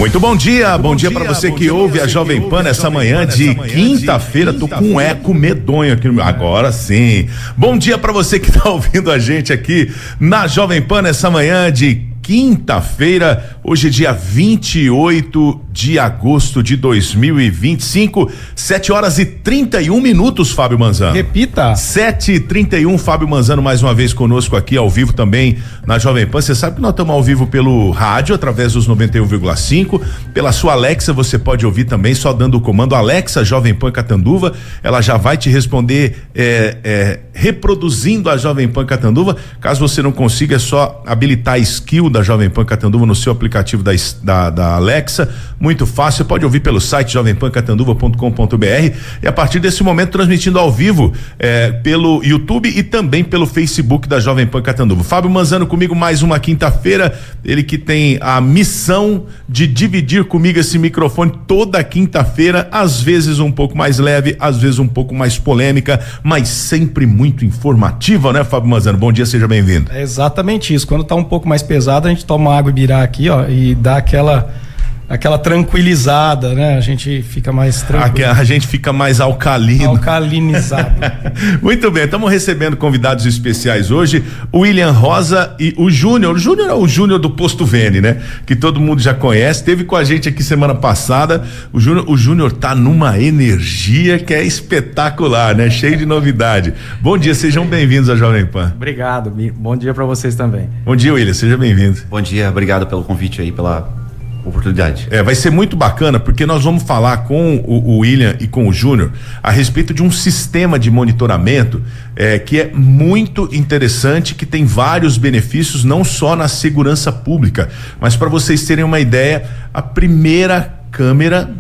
Muito bom dia para você que ouve a Jovem Pan nessa manhã de quinta-feira. Tô com um eco medonho aqui, agora sim. Bom dia para você que tá ouvindo a gente aqui na Jovem Pan nessa manhã de quinta-feira, hoje é dia 28 de agosto de 2025, 7h31, Fábio Manzano. Repita. 7h31, Fábio Manzano mais uma vez conosco aqui ao vivo também na Jovem Pan. Você sabe que nós estamos ao vivo pelo rádio, através dos 91,5, pela sua Alexa você pode ouvir também, só dando o comando Alexa Jovem Pan Catanduva, ela já vai te responder reproduzindo a Jovem Pan Catanduva. Caso você não consiga, é só habilitar a skill da Jovem Pan Catanduva no seu aplicativo da Alexa, muito fácil, você pode ouvir pelo site jovempancatanduva.com.br e a partir desse momento transmitindo ao vivo pelo YouTube e também pelo Facebook da Jovem Pan Catanduva. Fábio Manzano comigo mais uma quinta-feira, ele que tem a missão de dividir comigo esse microfone toda quinta-feira, às vezes um pouco mais leve, às vezes um pouco mais polêmica, mas sempre muito informativa, né, Fábio Manzano? Bom dia, seja bem-vindo. É exatamente isso, quando tá um pouco mais pesado, a gente toma água e birá aqui, ó, e dá aquela tranquilizada, né? A gente fica mais tranquilo. A gente fica mais alcalino. Alcalinizado. Muito bem, estamos recebendo convidados especiais hoje, o William Rosa e o Júnior. O Júnior é o Júnior do Posto Vene, né? Que todo mundo já conhece, esteve com a gente aqui semana passada. O Júnior tá numa energia que é espetacular, né? Cheio de novidade. Bom dia, sejam bem-vindos à Jovem Pan. Obrigado, bom dia para vocês também. Bom dia, William, seja bem-vindo. Bom dia, obrigado pelo convite aí, pela oportunidade. Vai ser muito bacana porque nós vamos falar com o William e com o Júnior a respeito de um sistema de monitoramento que é muito interessante, que tem vários benefícios, não só na segurança pública, mas para vocês terem uma ideia, a primeira câmera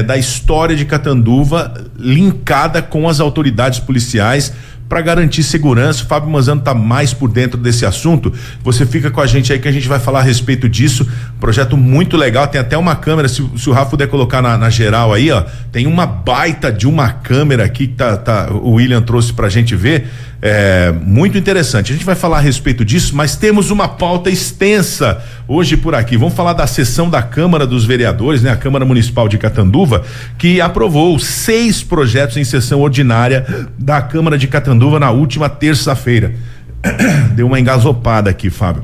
da história de Catanduva linkada com as autoridades policiais para garantir segurança. O Fábio Manzano tá mais por dentro desse assunto. Você fica com a gente aí que a gente vai falar a respeito disso. Projeto muito legal, tem até uma câmera, se o Rafa puder colocar na geral aí, ó, tem uma baita de uma câmera aqui que o William trouxe pra gente ver. Muito interessante. A gente vai falar a respeito disso, mas temos uma pauta extensa hoje por aqui. Vamos falar da sessão da Câmara dos Vereadores, né? A Câmara Municipal de Catanduva, que aprovou 6 projetos em sessão ordinária da Câmara de Catanduva na última terça-feira. Deu uma engasopada aqui, Fábio.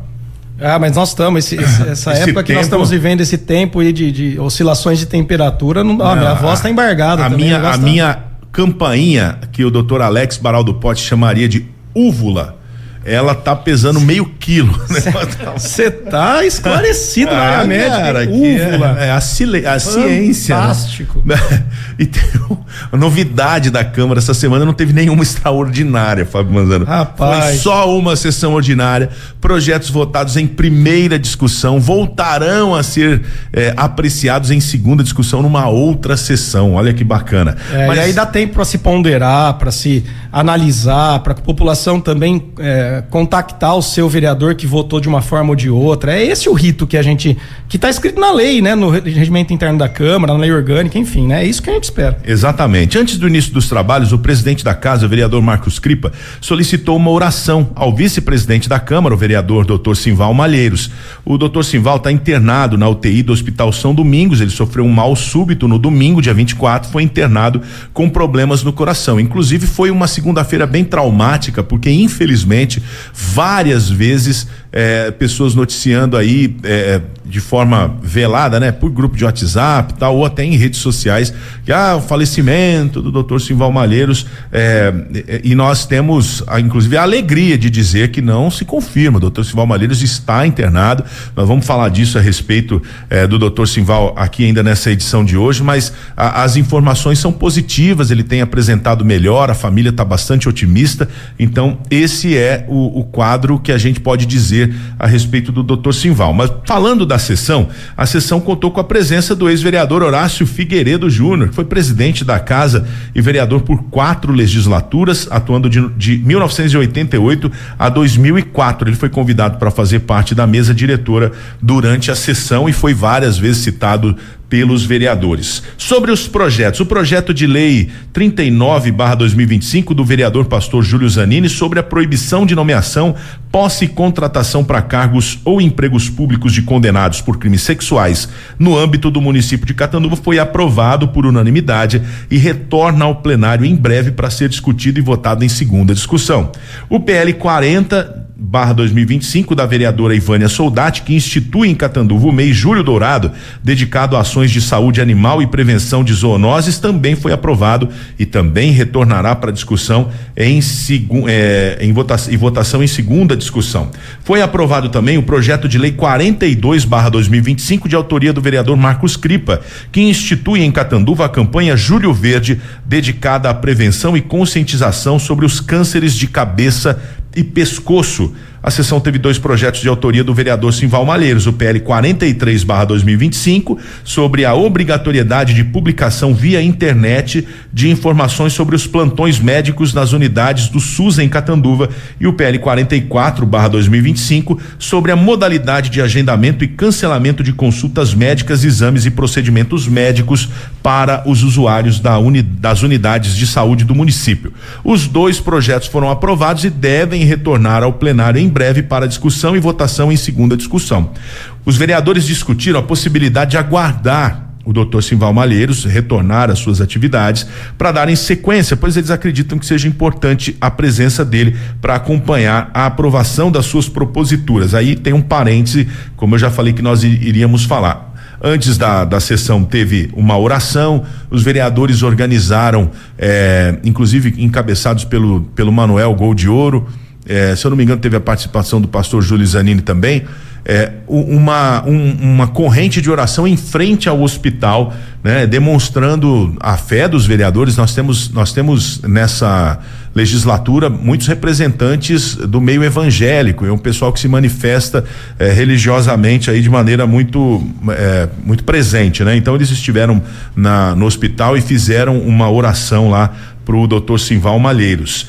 Mas nós estamos, essa época que nós estamos vivendo, esse tempo aí de oscilações de temperatura, minha voz está embargada. A minha campainha, que o Dr. Alex Baraldo Pote chamaria de úvula, ela tá pesando meio quilo. Você tá esclarecido na minha mente. Cara, úvula. A ciência. Fantástico. Né? E tem uma novidade da Câmara essa semana, não teve nenhuma extraordinária, Fábio Manzano. Rapaz. Foi só uma sessão ordinária, projetos votados em primeira discussão voltarão a ser apreciados em segunda discussão numa outra sessão. Olha que bacana. Mas aí dá tempo para se ponderar, para se analisar, para que a população também contactar o seu vereador que votou de uma forma ou de outra. É esse o rito que está escrito na lei, né? No regimento interno da Câmara, na lei orgânica, enfim, né? É isso que a gente espera. Exatamente. Antes do início dos trabalhos, o presidente da casa, o vereador Marcos Cripa, solicitou uma oração ao vice-presidente da Câmara, o vereador Dr. Simval Malheiros. O Dr. Simval está internado na UTI do Hospital São Domingos. Ele sofreu um mal súbito no domingo, dia 24, foi internado com problemas no coração. Inclusive, foi uma segunda-feira bem traumática, porque infelizmente várias vezes pessoas noticiando aí de forma velada, né, por grupo de WhatsApp, tal, ou até em redes sociais, que o falecimento do Dr. Simval Malheiros, e nós temos inclusive a alegria de dizer que não se confirma. O Dr. Simval Malheiros está internado. Nós vamos falar disso a respeito do Dr. Simval aqui ainda nessa edição de hoje, mas as informações são positivas, ele tem apresentado melhor, a família está bastante otimista. Então esse é o quadro que a gente pode dizer a respeito do Dr. Simval. Mas falando da sessão, a sessão contou com a presença do ex-vereador Horácio Figueiredo Júnior, que foi presidente da casa e vereador por 4 legislaturas, atuando de 1988 a 2004. Ele foi convidado para fazer parte da mesa diretora durante a sessão e foi várias vezes citado pelos vereadores. Sobre os projetos, o projeto de lei 39/2025 do vereador pastor Júlio Zanini sobre a proibição de nomeação, posse e contratação para cargos ou empregos públicos de condenados por crimes sexuais no âmbito do município de Catanduva foi aprovado por unanimidade e retorna ao plenário em breve para ser discutido e votado em segunda discussão. O PL 40/2025 da vereadora Ivânia Soldati, que institui em Catanduva o mês Julho Dourado, dedicado a ações de saúde animal e prevenção de zoonoses, também foi aprovado e também retornará para discussão em votação em segunda discussão. Foi aprovado também o projeto de lei 42/2025 de autoria do vereador Marcos Cripa, que institui em Catanduva a campanha Julho Verde, dedicada à prevenção e conscientização sobre os cânceres de cabeça e pescoço. A sessão teve 2 projetos de autoria do vereador Simval Malheiros, o PL 43/2025 sobre a obrigatoriedade de publicação via internet de informações sobre os plantões médicos nas unidades do SUS em Catanduva, e o PL 44/2025 sobre a modalidade de agendamento e cancelamento de consultas médicas, exames e procedimentos médicos para os usuários das unidades de saúde do município. Os 2 projetos foram aprovados e devem retornar ao plenário em breve para discussão e votação em segunda discussão. Os vereadores discutiram a possibilidade de aguardar o Dr. Simval Malheiros retornar às suas atividades para darem sequência, pois eles acreditam que seja importante a presença dele para acompanhar a aprovação das suas proposituras. Aí tem um parêntese, como eu já falei que nós iríamos falar. Antes da sessão teve uma oração, os vereadores organizaram, inclusive encabeçados pelo Manuel Gol de Ouro, se eu não me engano teve a participação do pastor Júlio Zanini também, uma corrente de oração em frente ao hospital, né, demonstrando a fé dos vereadores. Nós temos nessa legislatura muitos representantes do meio evangélico, é um pessoal que se manifesta religiosamente aí de maneira muito presente, né? Então eles estiveram no hospital e fizeram uma oração lá pro Dr. Simval Malheiros.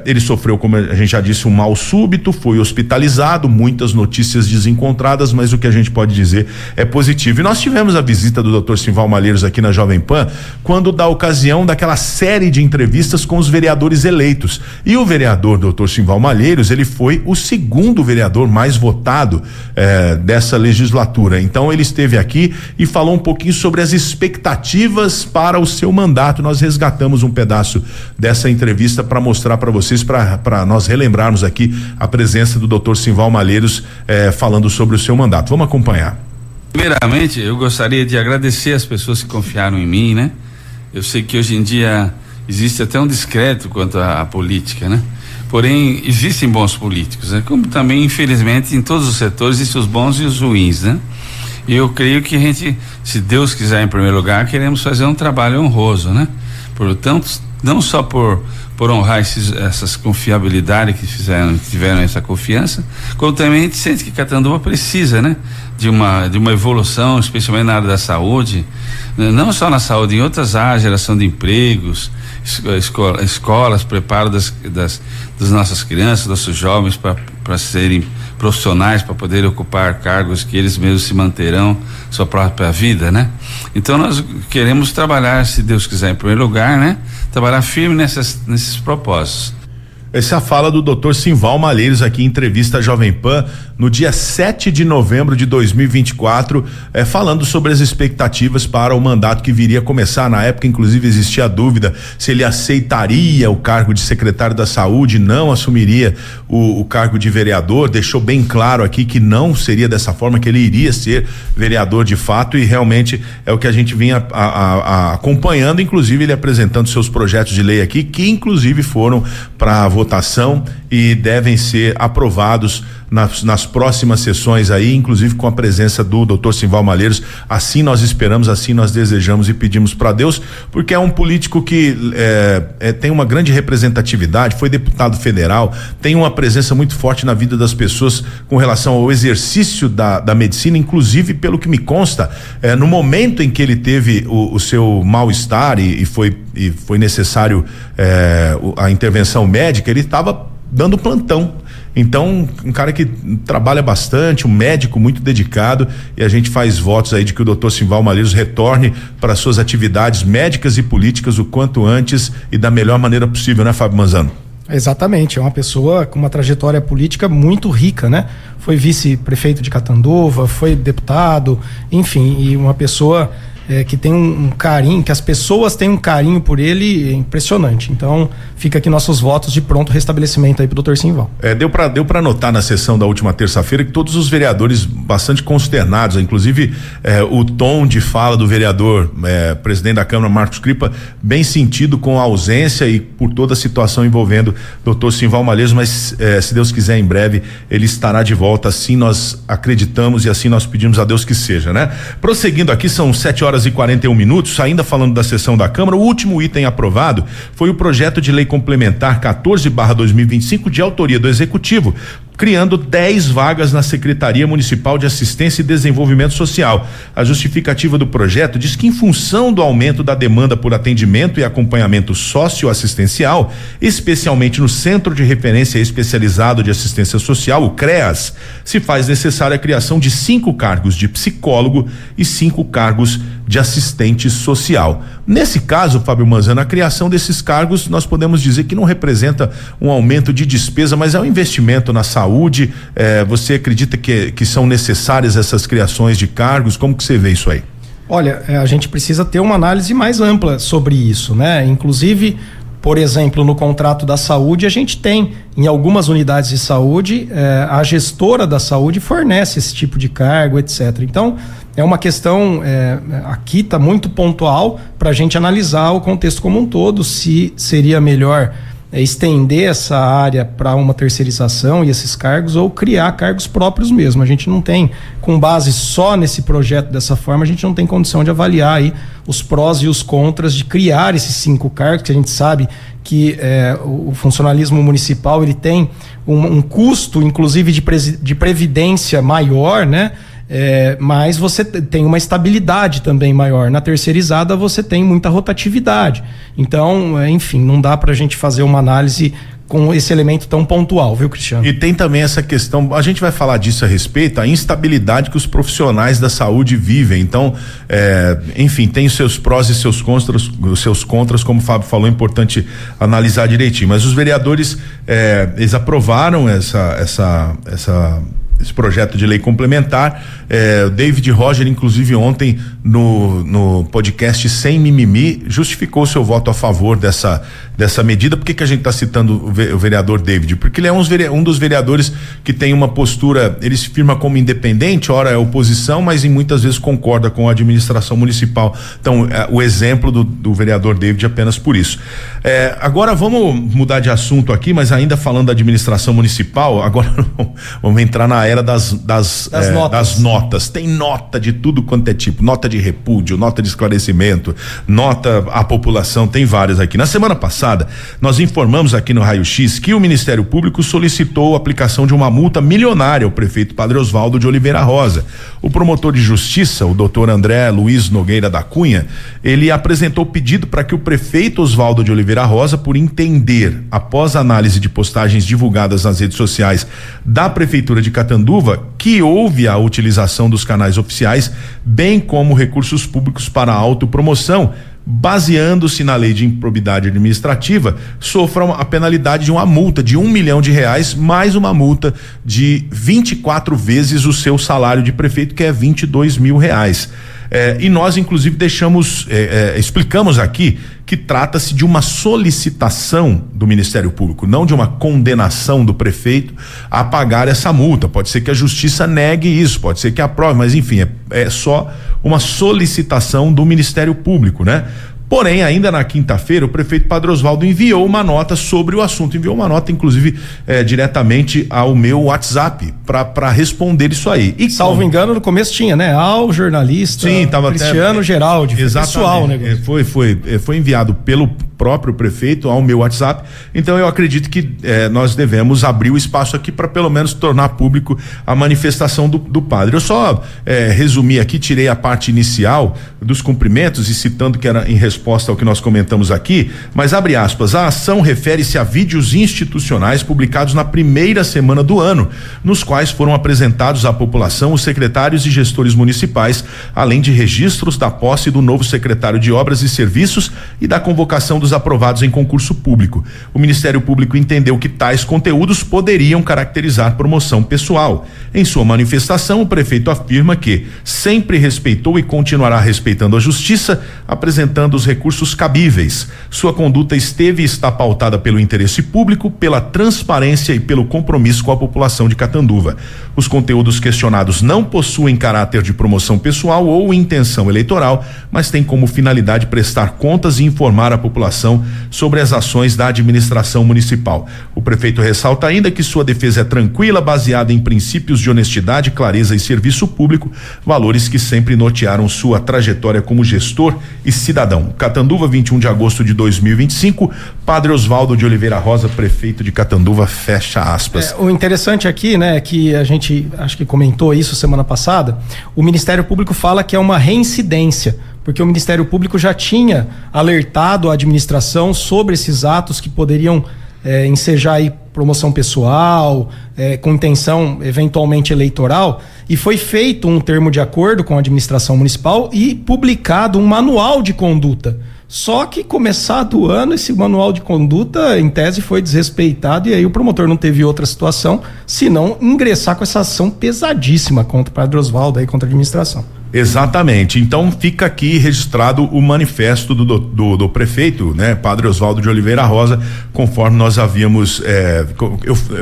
Ele sofreu, como a gente já disse, um mal súbito, foi hospitalizado, muitas notícias desencontradas, mas o que a gente pode dizer é positivo. E nós tivemos a visita do Dr. Simval Malheiros aqui na Jovem Pan, quando da ocasião daquela série de entrevistas com os vereadores eleitos. E o vereador Dr. Simval Malheiros, ele foi o segundo vereador mais votado dessa legislatura. Então ele esteve aqui e falou um pouquinho sobre as expectativas para o seu mandato. Nós resgatamos um pedaço dessa entrevista para mostrar para vocês, para nós relembrarmos aqui a presença do Dr. Simval Malheiros falando sobre o seu mandato. Vamos acompanhar. Primeiramente, eu gostaria de agradecer as pessoas que confiaram em mim, né? Eu sei que hoje em dia existe até um descrédito quanto à política, né? Porém, existem bons políticos, né? Como também, infelizmente, em todos os setores existem os bons e os ruins, né? E eu creio que a gente, se Deus quiser, em primeiro lugar, queremos fazer um trabalho honroso, né? Portanto, não só por honrar essas confiabilidades que tiveram essa confiança, como também a gente sente que Catanduva precisa, né? De uma evolução, especialmente na área da saúde, não só na saúde, em outras áreas, geração de empregos, escolas, preparo das nossas crianças, nossos jovens para serem profissionais, para poderem ocupar cargos que eles mesmos se manterão sua própria vida, né? Então nós queremos trabalhar, se Deus quiser, em primeiro lugar, né? Trabalhar firme nesses propósitos. Essa é a fala do Dr. Simval Malheiros aqui em entrevista à Jovem Pan no dia 7 de novembro de 2024, falando sobre as expectativas para o mandato que viria a começar. Na época, inclusive, existia a dúvida se ele aceitaria o cargo de secretário da Saúde, não assumiria o cargo de vereador. Deixou bem claro aqui que não seria dessa forma, que ele iria ser vereador de fato, e realmente é o que a gente vinha acompanhando, inclusive ele apresentando seus projetos de lei aqui, que inclusive foram para votação e devem ser aprovados nas próximas sessões aí, inclusive com a presença do Dr. Simval Malheiros. Assim nós esperamos, assim nós desejamos e pedimos para Deus, porque é um político que tem uma grande representatividade, foi deputado federal, tem uma presença muito forte na vida das pessoas com relação ao exercício da medicina, inclusive pelo que me consta, no momento em que ele teve o seu mal-estar e foi necessário a intervenção médica, ele estava dando plantão. Então, um cara que trabalha bastante, um médico muito dedicado, e a gente faz votos aí de que o Dr. Simval Malheiros retorne para suas atividades médicas e políticas o quanto antes e da melhor maneira possível, né, Fábio Manzano? Exatamente, é uma pessoa com uma trajetória política muito rica, né? Foi vice-prefeito de Catanduva, foi deputado, enfim, e uma pessoa que tem um carinho, que as pessoas têm um carinho por ele impressionante. Então, fica aqui nossos votos de pronto restabelecimento aí pro Dr. Simval. Deu para notar na sessão da última terça-feira que todos os vereadores bastante consternados, inclusive o tom de fala do vereador, presidente da Câmara, Marcos Cripa, bem sentido com a ausência e por toda a situação envolvendo Dr. Simval Malheiros, mas se Deus quiser, em breve ele estará de volta, assim nós acreditamos e assim nós pedimos a Deus que seja, né? Prosseguindo aqui, são 7h41, ainda falando da sessão da Câmara, o último item aprovado foi o projeto de lei complementar 14/2025 de autoria do Executivo, criando 10 vagas na Secretaria Municipal de Assistência e Desenvolvimento Social. A justificativa do projeto diz que, em função do aumento da demanda por atendimento e acompanhamento socioassistencial, especialmente no Centro de Referência Especializado de Assistência Social, o CREAS, se faz necessária a criação de 5 cargos de psicólogo e 5 cargos de assistente social. Nesse caso, Fábio Manzano, a criação desses cargos nós podemos dizer que não representa um aumento de despesa, mas é um investimento na saúde. Você acredita que são necessárias essas criações de cargos? Como que você vê isso aí? Olha, a gente precisa ter uma análise mais ampla sobre isso, né? Inclusive, por exemplo, no contrato da saúde, a gente tem, em algumas unidades de saúde, a gestora da saúde fornece esse tipo de cargo, etc. Então, é uma questão, aqui está muito pontual para a gente analisar o contexto como um todo, se seria melhor estender essa área para uma terceirização e esses cargos, ou criar cargos próprios mesmo. A gente não tem, com base só nesse projeto dessa forma, a gente não tem condição de avaliar aí os prós e os contras de criar esses 5 cargos, que a gente sabe que o funcionalismo municipal ele tem um custo, inclusive de previdência maior, né? Mas você tem uma estabilidade também maior. Na terceirizada você tem muita rotatividade. Então, enfim, não dá pra gente fazer uma análise com esse elemento tão pontual, viu, Cristiano? E tem também essa questão, a gente vai falar disso a respeito, a instabilidade que os profissionais da saúde vivem. Então, enfim, tem os seus prós e seus contras, como o Fábio falou, é importante analisar direitinho. Mas os vereadores, eles aprovaram esse projeto de lei complementar. O David Roger, inclusive ontem no podcast Sem Mimimi, justificou seu voto a favor dessa medida. Por que a gente está citando o vereador David? Porque ele é um dos vereadores que tem uma postura, ele se firma como independente, ora é oposição, mas muitas vezes concorda com a administração municipal. Então, o exemplo do vereador David apenas por isso. Agora vamos mudar de assunto aqui, mas ainda falando da administração municipal, agora vamos entrar na era das notas. Tem nota de tudo quanto é tipo, nota de repúdio, nota de esclarecimento, nota à população, tem várias aqui. Na semana passada, nós informamos aqui no Raio X que o Ministério Público solicitou a aplicação de uma multa milionária ao prefeito Padre Osvaldo de Oliveira Rosa. O promotor de justiça, o doutor André Luiz Nogueira da Cunha, ele apresentou pedido para que o prefeito Osvaldo de Oliveira Rosa, por entender, após análise de postagens divulgadas nas redes sociais da Prefeitura de Catanduva, que houve a utilização dos canais oficiais, bem como recursos públicos para autopromoção, baseando-se na lei de improbidade administrativa, sofra a penalidade de uma multa de R$1 milhão, mais uma multa de 24 vezes o seu salário de prefeito, que é R$22 mil. E nós, inclusive, explicamos aqui que trata-se de uma solicitação do Ministério Público, não de uma condenação do prefeito a pagar essa multa. Pode ser que a justiça negue isso, pode ser que aprove, mas enfim, é só uma solicitação do Ministério Público, né? Porém, ainda na quinta-feira, o prefeito Padre Osvaldo enviou uma nota sobre o assunto, inclusive diretamente ao meu WhatsApp para responder isso aí. E salvo engano, no começo tinha, né? Ao jornalista. Sim, tava Cristiano Geraldi. Exatamente. Pessoal, né? Foi enviado próprio prefeito ao meu WhatsApp. Então eu acredito que nós devemos abrir o espaço aqui para pelo menos tornar público a manifestação do padre. Eu só resumi aqui, tirei a parte inicial dos cumprimentos e citando que era em resposta ao que nós comentamos aqui, mas abre aspas, a ação refere-se a vídeos institucionais publicados na primeira semana do ano, nos quais foram apresentados à população os secretários e gestores municipais, além de registros da posse do novo secretário de Obras e Serviços e da convocação dos aprovados em concurso público. O Ministério Público entendeu que tais conteúdos poderiam caracterizar promoção pessoal. Em sua manifestação, o prefeito afirma que sempre respeitou e continuará respeitando a justiça, apresentando os recursos cabíveis. Sua conduta esteve e está pautada pelo interesse público, pela transparência e pelo compromisso com a população de Catanduva. Os conteúdos questionados não possuem caráter de promoção pessoal ou intenção eleitoral, mas têm como finalidade prestar contas e informar a população sobre as ações da administração municipal. O prefeito ressalta ainda que sua defesa é tranquila, baseada em princípios de honestidade, clareza e serviço público, valores que sempre nortearam sua trajetória como gestor e cidadão. Catanduva, 21 de agosto de 2025, Padre Oswaldo de Oliveira Rosa, prefeito de Catanduva, fecha aspas. O interessante aqui, né, que a gente acho que comentou isso semana passada, o Ministério Público fala que é uma reincidência, porque o Ministério Público já tinha alertado a administração sobre esses atos que poderiam ensejar aí promoção pessoal, com intenção eventualmente eleitoral, e foi feito um termo de acordo com a administração municipal e publicado um manual de conduta. Só que começado o ano, esse manual de conduta, em tese, foi desrespeitado, e aí o promotor não teve outra situação senão ingressar com essa ação pesadíssima contra o Padre Oswaldo aí, contra a administração. Exatamente, então fica aqui registrado o manifesto do prefeito, né, Padre Oswaldo de Oliveira Rosa, conforme nós havíamos,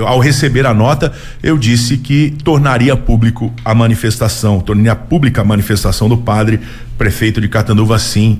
ao receber a nota, eu disse que tornaria pública a manifestação do padre prefeito de Catanduva, sim,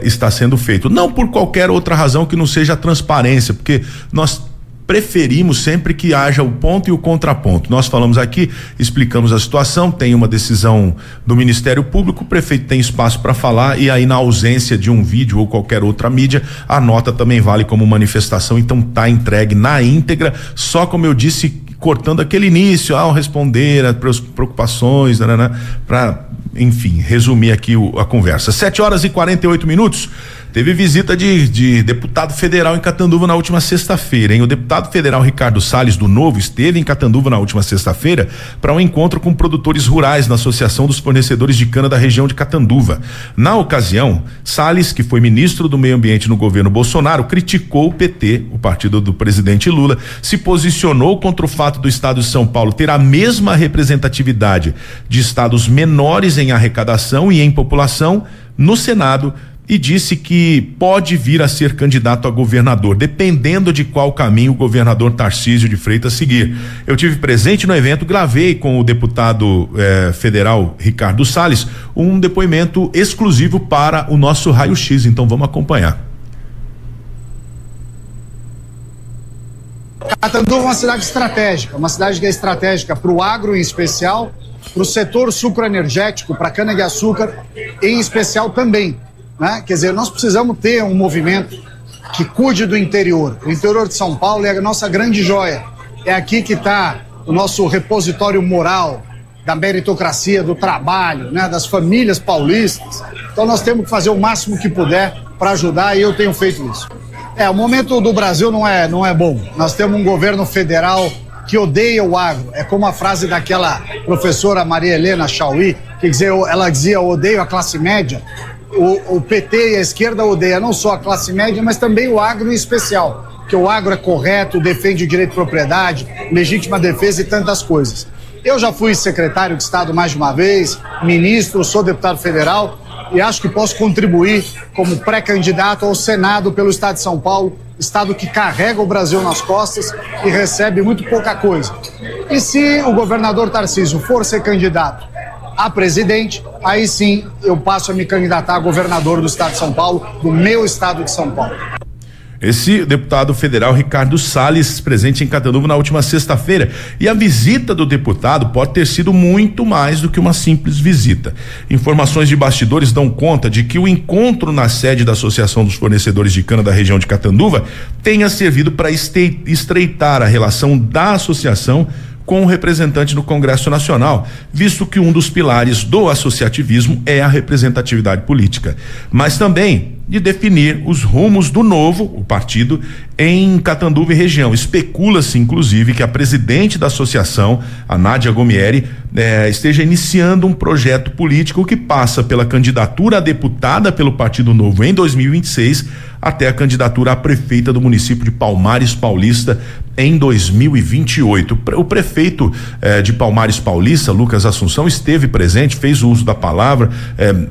está sendo feito, não por qualquer outra razão que não seja a transparência, porque nós preferimos sempre que haja o ponto e o contraponto. Nós falamos aqui, explicamos a situação, tem uma decisão do Ministério Público, o prefeito tem espaço para falar, e aí na ausência de um vídeo ou qualquer outra mídia, a nota também vale como manifestação, então tá entregue na íntegra, só como eu disse, cortando aquele início, ao responder as preocupações, né, para, enfim, resumir aqui a conversa. 7h48. Teve visita de deputado federal em Catanduva na última sexta-feira, hein? O deputado federal Ricardo Salles, do Novo, esteve em Catanduva na última sexta-feira para um encontro com produtores rurais na Associação dos Fornecedores de Cana da região de Catanduva. Na ocasião, Salles, que foi ministro do Meio Ambiente no governo Bolsonaro, criticou o PT, o partido do presidente Lula, se posicionou contra o fato do estado de São Paulo ter a mesma representatividade de estados menores em arrecadação e em população no Senado, e disse que pode vir a ser candidato a governador, dependendo de qual caminho o governador Tarcísio de Freitas seguir. Eu tive presente no evento, gravei com o deputado federal Ricardo Salles um depoimento exclusivo para o nosso Raio-X, então vamos acompanhar. Catanduva é uma cidade estratégica, uma cidade que é estratégica para o agro em especial, para o setor sucroenergético, para a cana-de-açúcar em especial também. Né? Quer dizer, nós precisamos ter um movimento que cuide do interior. O interior de São Paulo é a nossa grande joia. É aqui que está o nosso repositório moral da meritocracia, do trabalho, né? Das famílias paulistas. Então nós temos que fazer o máximo que puder para ajudar, e eu tenho feito isso. O momento do Brasil não é bom. Nós temos um governo federal que odeia o agro. É como a frase daquela professora Maria Helena Chauí, ela dizia: eu odeio a classe média. O PT e a esquerda odeia não só a classe média, mas também o agro em especial, porque o agro é correto, defende o direito de propriedade, legítima defesa e tantas coisas. Eu já fui secretário de Estado mais de uma vez, ministro, sou deputado federal e acho que posso contribuir como pré-candidato ao Senado pelo Estado de São Paulo, estado que carrega o Brasil nas costas e recebe muito pouca coisa. E se o governador Tarcísio for ser candidato a presidente, aí sim eu passo a me candidatar a governador do estado de São Paulo, do meu estado de São Paulo. Esse deputado federal Ricardo Salles, presente em Catanduva na última sexta-feira. E a visita do deputado pode ter sido muito mais do que uma simples visita. Informações de bastidores dão conta de que o encontro na sede da Associação dos Fornecedores de Cana da região de Catanduva tenha servido para estreitar a relação da associação com o representante no Congresso Nacional, visto que um dos pilares do associativismo é a representatividade política, mas também de definir os rumos do novo, o partido, em Catanduva e região. Especula-se, inclusive, que a presidente da associação, a Nádia Gomieri, esteja iniciando um projeto político que passa pela candidatura a deputada pelo Partido Novo em 2026 até a candidatura a prefeita do município de Palmares Paulista em 2028. O prefeito de Palmares Paulista, Lucas Assunção, esteve presente, fez o uso da palavra,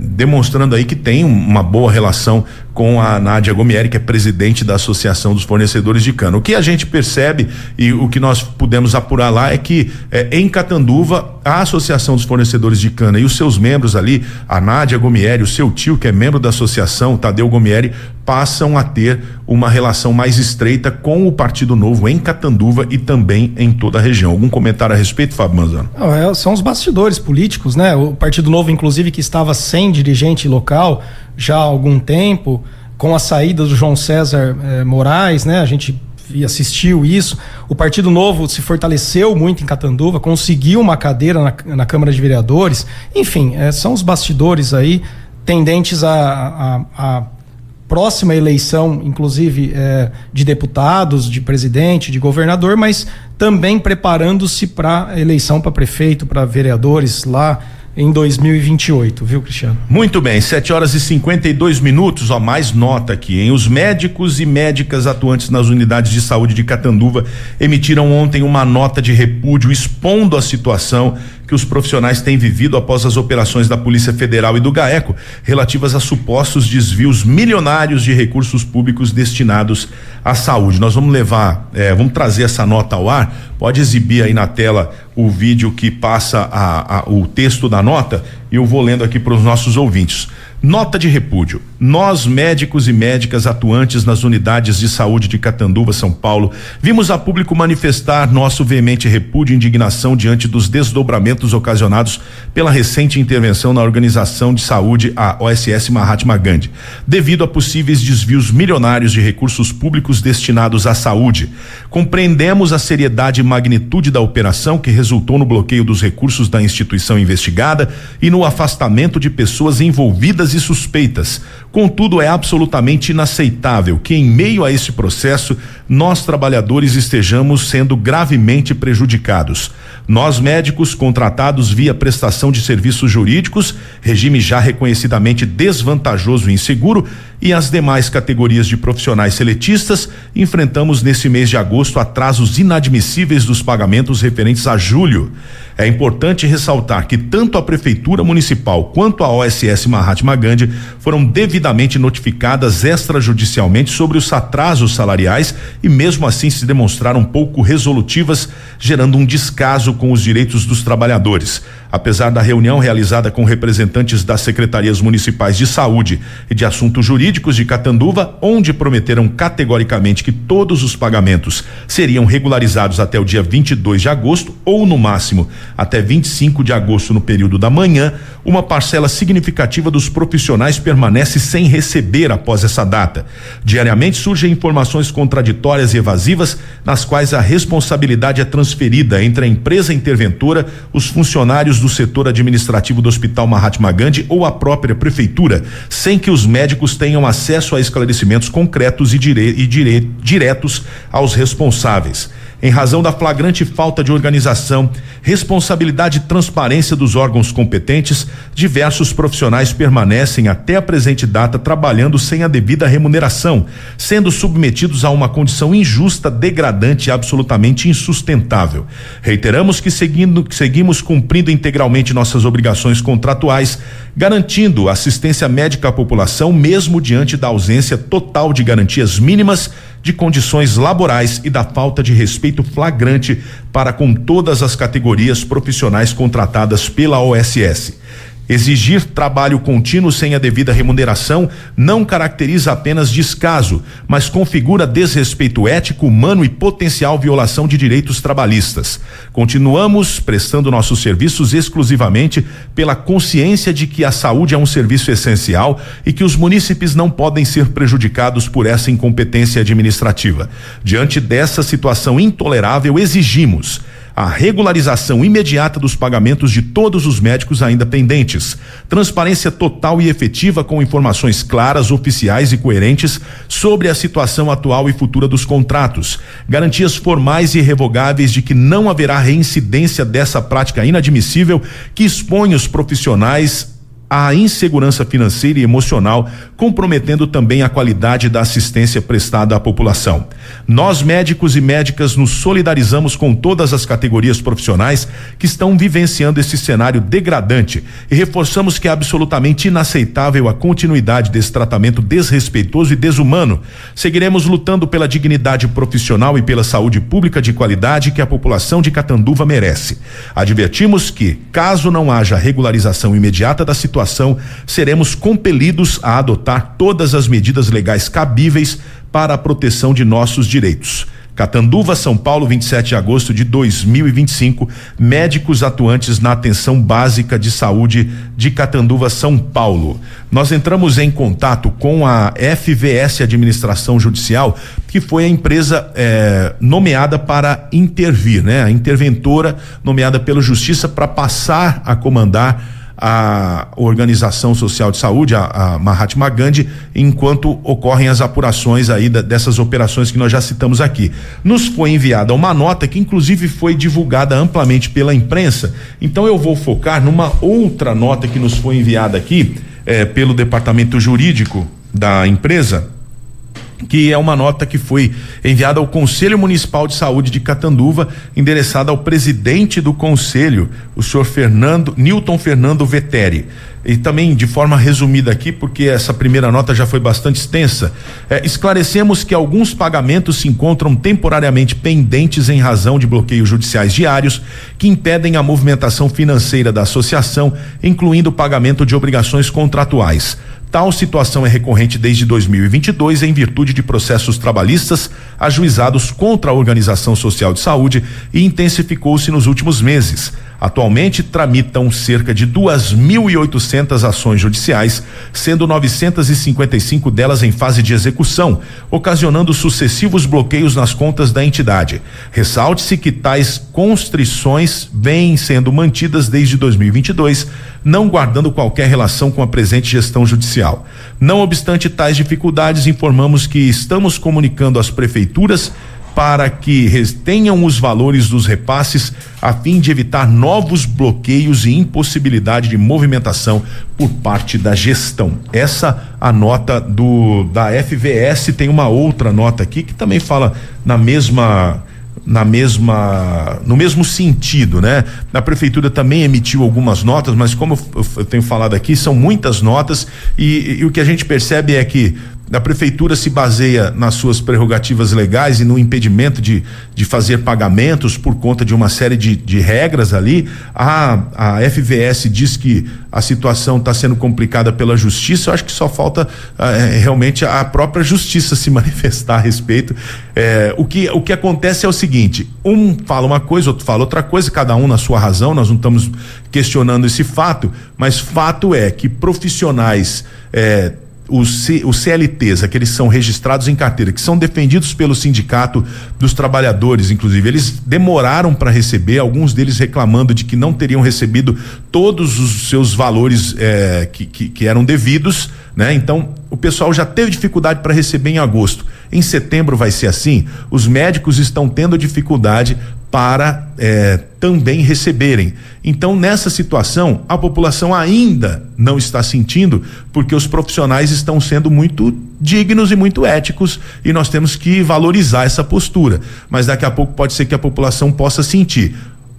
demonstrando aí que tem uma boa relação com a Nádia Gomieri, que é presidente da Associação dos Fornecedores de Cana. O que a gente percebe e o que nós pudemos apurar lá é que em Catanduva a Associação dos Fornecedores de Cana e os seus membros ali, a Nádia Gomieri, o seu tio, que é membro da associação, Tadeu Gomieri, passam a ter uma relação mais estreita com o Partido Novo em Catanduva e também em toda a região. Algum comentário a respeito, Fábio Manzano? São os bastidores políticos, né? O Partido Novo, inclusive, que estava sem dirigente local já há algum tempo, com a saída do João César Moraes, né? A gente assistiu isso. O Partido Novo se fortaleceu muito em Catanduva, conseguiu uma cadeira na Câmara de Vereadores. Enfim, são os bastidores aí tendentes a próxima eleição, inclusive de deputados, de presidente, de governador, mas também preparando-se para a eleição para prefeito, para vereadores lá em 2028, viu, Cristiano? Muito bem, 7h52. Mais nota aqui, hein? Os médicos e médicas atuantes nas unidades de saúde de Catanduva emitiram ontem uma nota de repúdio expondo a situação que os profissionais têm vivido após as operações da Polícia Federal e do GAECO relativas a supostos desvios milionários de recursos públicos destinados à saúde. Nós vamos vamos trazer essa nota ao ar. Pode exibir aí na tela o vídeo que passa o texto da nota e eu vou lendo aqui para os nossos ouvintes. Nota de repúdio. Nós, médicos e médicas atuantes nas unidades de saúde de Catanduva, São Paulo, vimos a público manifestar nosso veemente repúdio e indignação diante dos desdobramentos ocasionados pela recente intervenção na organização de saúde, a OSS Mahatma Gandhi, devido a possíveis desvios milionários de recursos públicos destinados à saúde. Compreendemos a seriedade e magnitude da operação que resultou no bloqueio dos recursos da instituição investigada e no afastamento de pessoas envolvidas e suspeitas. Contudo, é absolutamente inaceitável que, em meio a esse processo, nós trabalhadores estejamos sendo gravemente prejudicados. Nós, médicos contratados via prestação de serviços jurídicos, regime já reconhecidamente desvantajoso e inseguro, e as demais categorias de profissionais seletistas, enfrentamos nesse mês de agosto atrasos inadmissíveis dos pagamentos referentes a julho. É importante ressaltar que tanto a Prefeitura Municipal quanto a OSS Mahatma Gandhi foram devidamente notificadas extrajudicialmente sobre os atrasos salariais e mesmo assim se demonstraram pouco resolutivas, gerando um descaso com os direitos dos trabalhadores. Apesar da reunião realizada com representantes das secretarias municipais de saúde e de assuntos jurídicos de Catanduva, onde prometeram categoricamente que todos os pagamentos seriam regularizados até o dia 22 de agosto ou no máximo até 25 de agosto no período da manhã, uma parcela significativa dos profissionais permanece sem receber após essa data. Diariamente surgem informações contraditórias e evasivas, nas quais a responsabilidade é transferida entre a empresa interventora, os funcionários do setor administrativo do Hospital Mahatma Gandhi ou a própria prefeitura, sem que os médicos tenham acesso a esclarecimentos concretos e diretos aos responsáveis. Em razão da flagrante falta de organização, responsabilidade e transparência dos órgãos competentes, diversos profissionais permanecem até a presente data trabalhando sem a devida remuneração, sendo submetidos a uma condição injusta, degradante e absolutamente insustentável. Reiteramos que seguimos cumprindo integralmente nossas obrigações contratuais, garantindo assistência médica à população, mesmo diante da ausência total de garantias mínimas de condições laborais e da falta de respeito flagrante para com todas as categorias profissionais contratadas pela OSS. Exigir trabalho contínuo sem a devida remuneração não caracteriza apenas descaso, mas configura desrespeito ético, humano e potencial violação de direitos trabalhistas. Continuamos prestando nossos serviços exclusivamente pela consciência de que a saúde é um serviço essencial e que os munícipes não podem ser prejudicados por essa incompetência administrativa. Diante dessa situação intolerável, exigimos a regularização imediata dos pagamentos de todos os médicos ainda pendentes, transparência total e efetiva com informações claras, oficiais e coerentes sobre a situação atual e futura dos contratos, garantias formais e irrevogáveis de que não haverá reincidência dessa prática inadmissível que expõe os profissionais à insegurança financeira e emocional, comprometendo também a qualidade da assistência prestada à população. Nós, médicos e médicas, nos solidarizamos com todas as categorias profissionais que estão vivenciando esse cenário degradante e reforçamos que é absolutamente inaceitável a continuidade desse tratamento desrespeitoso e desumano. Seguiremos lutando pela dignidade profissional e pela saúde pública de qualidade que a população de Catanduva merece. Advertimos que, caso não haja regularização imediata da situação, seremos compelidos a adotar todas as medidas legais cabíveis para a proteção de nossos direitos. Catanduva, São Paulo, 27 de agosto de 2025, médicos atuantes na atenção básica de saúde de Catanduva, São Paulo. Nós entramos em contato com a FVS Administração Judicial, que foi a empresa nomeada para intervir, né? A interventora nomeada pela Justiça para passar a comandar a Organização Social de Saúde, a Mahatma Gandhi, enquanto ocorrem as apurações aí dessas operações que nós já citamos aqui. Nos foi enviada uma nota que inclusive foi divulgada amplamente pela imprensa, então eu vou focar numa outra nota que nos foi enviada aqui pelo departamento jurídico da empresa, que é uma nota que foi enviada ao Conselho Municipal de Saúde de Catanduva, endereçada ao presidente do conselho, o senhor Newton Fernando Vetteri. E também de forma resumida aqui, porque essa primeira nota já foi bastante extensa, esclarecemos que alguns pagamentos se encontram temporariamente pendentes em razão de bloqueios judiciais diários que impedem a movimentação financeira da associação, incluindo o pagamento de obrigações contratuais. Tal situação é recorrente desde 2022 em virtude de processos trabalhistas ajuizados contra a Organização Social de Saúde e intensificou-se nos últimos meses. Atualmente tramitam cerca de 2.800 ações judiciais, sendo 955 delas em fase de execução, ocasionando sucessivos bloqueios nas contas da entidade. Ressalte-se que tais constrições vêm sendo mantidas desde 2022, não guardando qualquer relação com a presente gestão judicial. Não obstante tais dificuldades, informamos que estamos comunicando às prefeituras para que retenham os valores dos repasses a fim de evitar novos bloqueios e impossibilidade de movimentação por parte da gestão. Essa a nota da FVS. Tem uma outra nota aqui que também fala no mesmo sentido, né? A prefeitura também emitiu algumas notas, mas como eu tenho falado aqui, são muitas notas e o que a gente percebe é que a prefeitura se baseia nas suas prerrogativas legais e no impedimento de fazer pagamentos por conta de uma série de regras ali. A FVS diz que a situação está sendo complicada pela justiça. Eu acho que só falta realmente a própria justiça se manifestar a respeito. O que acontece é o seguinte: um fala uma coisa, outro fala outra coisa, cada um na sua razão. Nós não estamos questionando esse fato, mas fato é que profissionais os CLTs, aqueles que são registrados em carteira, que são defendidos pelo Sindicato dos Trabalhadores, inclusive, eles demoraram para receber, alguns deles reclamando de que não teriam recebido todos os seus valores que eram devidos, né? Então, o pessoal já teve dificuldade para receber em agosto. Em setembro vai ser assim. Os médicos estão tendo dificuldade para também receberem. Então, nessa situação, a população ainda não está sentindo, porque os profissionais estão sendo muito dignos e muito éticos, e nós temos que valorizar essa postura. Mas daqui a pouco pode ser que a população possa sentir.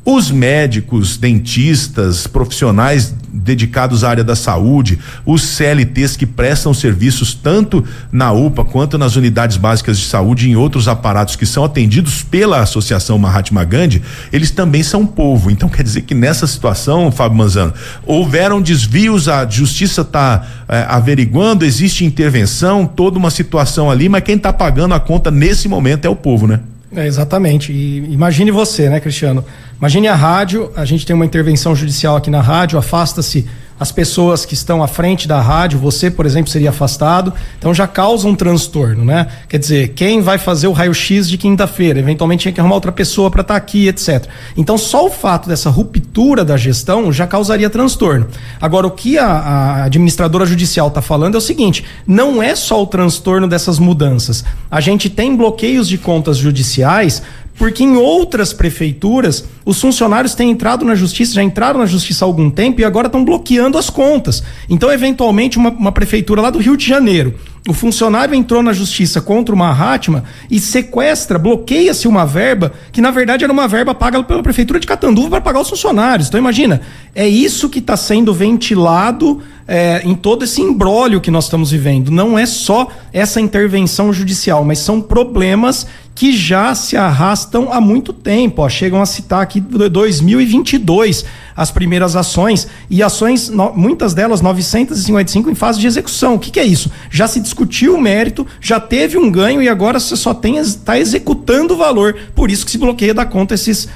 Os médicos, dentistas, profissionais dedicados à área da saúde, os CLTs que prestam serviços tanto na UPA quanto nas unidades básicas de saúde e em outros aparatos que são atendidos pela Associação Mahatma Gandhi, eles também são povo. Então quer dizer que nessa situação, Fábio Manzano, houveram desvios, a justiça está averiguando, existe intervenção, toda uma situação ali, mas quem está pagando a conta nesse momento é o povo, né? Exatamente. E imagine você, né, Cristiano? Imagine a rádio, a gente tem uma intervenção judicial aqui na rádio, afasta-se as pessoas que estão à frente da rádio, você, por exemplo, seria afastado, então já causa um transtorno, né? Quer dizer, quem vai fazer o raio-x de quinta-feira? Eventualmente tinha que arrumar outra pessoa para estar aqui, etc. Então só o fato dessa ruptura da gestão já causaria transtorno. Agora, o que a administradora judicial está falando é o seguinte, não é só o transtorno dessas mudanças, a gente tem bloqueios de contas judiciais porque em outras prefeituras os funcionários têm entrado na justiça, já entraram na justiça há algum tempo e agora estão bloqueando as contas. Então, eventualmente, uma prefeitura lá do Rio de Janeiro, o funcionário entrou na justiça contra o Mahatma e sequestra, bloqueia-se uma verba que na verdade era uma verba paga pela prefeitura de Catanduva para pagar os funcionários. Então imagina, é isso que está sendo ventilado em todo esse imbróglio que nós estamos vivendo. Não é só essa intervenção judicial, mas são problemas que já se arrastam há muito tempo. Ó, chegam a citar aqui 2022 as primeiras ações, e ações, muitas delas 955 em fase de execução. O que é isso? Já se discutiu o mérito, já teve um ganho e agora você só está executando o valor, por isso que se bloqueia da conta esses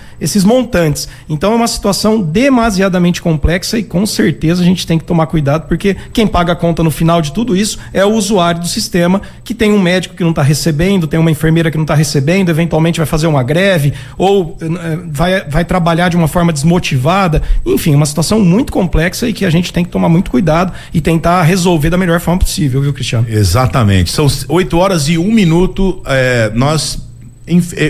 montantes. Então é uma situação demasiadamente complexa e com certeza a gente tem que tomar cuidado, porque quem paga a conta no final de tudo isso é o usuário do sistema, que tem um médico que não está recebendo, tem uma enfermeira que não está recebendo, eventualmente vai fazer uma greve ou vai trabalhar de uma forma desmotivada. Enfim, uma situação muito complexa e que a gente tem que tomar muito cuidado e tentar resolver da melhor forma possível, viu, Cristiano? Exatamente. São 8h01. Nós,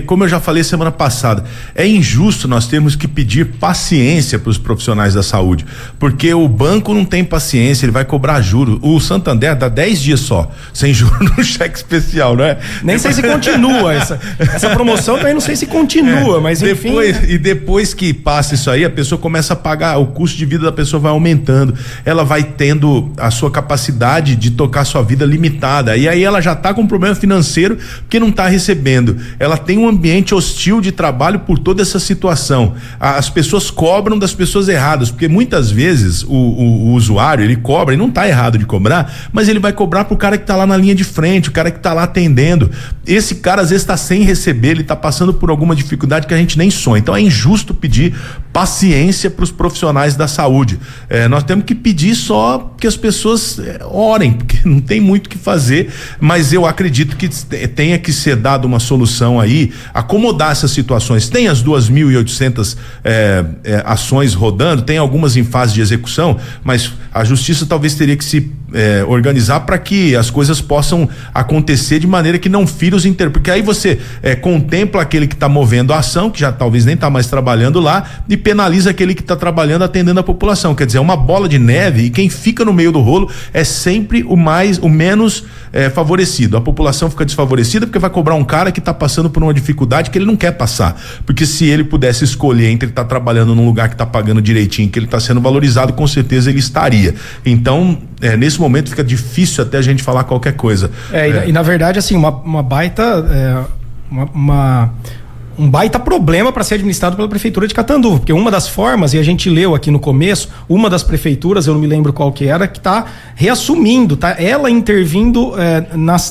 como eu já falei semana passada, é injusto nós termos que pedir paciência para os profissionais da saúde, porque o banco não tem paciência, ele vai cobrar juros. O Santander dá 10 dias só, sem juros no cheque especial, não é? Nem sei se continua essa promoção, também não sei se continua, mas enfim. Depois que passa isso aí, a pessoa começa a pagar, o custo de vida da pessoa vai aumentando, ela vai tendo a sua capacidade de tocar sua vida limitada, e aí ela já está com um problema financeiro porque não está recebendo. Ela tem um ambiente hostil de trabalho por toda essa situação. As pessoas cobram das pessoas erradas, porque muitas vezes o usuário, ele cobra, e não está errado de cobrar, mas ele vai cobrar pro cara que está lá na linha de frente, o cara que está lá atendendo. Esse cara às vezes está sem receber, ele está passando por alguma dificuldade que a gente nem sonha. Então é injusto pedir paciência para os profissionais da saúde. Nós temos que pedir só que as pessoas orem, porque não tem muito o que fazer, mas eu acredito que tenha que ser dada uma solução aí, acomodar essas situações. Tem as 2.800 ações rodando, tem algumas em fase de execução, mas a justiça talvez teria que se organizar para que as coisas possam acontecer de maneira que não fira os porque aí você contempla aquele que está movendo a ação, que já talvez nem está mais trabalhando lá, e penaliza aquele que está trabalhando atendendo a população. Quer dizer, é uma bola de neve, e quem fica no meio do rolo é sempre o menos favorecido. A população fica desfavorecida porque vai cobrar um cara que está passando por uma dificuldade que ele não quer passar, porque se ele pudesse escolher entre estar trabalhando num lugar que está pagando direitinho, que ele está sendo valorizado, com certeza ele estaria. Então nesse momento fica difícil até a gente falar qualquer coisa. E na verdade, assim, uma baita um baita problema para ser administrado pela prefeitura de Catanduva, porque uma das formas, e a gente leu aqui no começo, uma das prefeituras, eu não me lembro qual que era, que está reassumindo, tá ela intervindo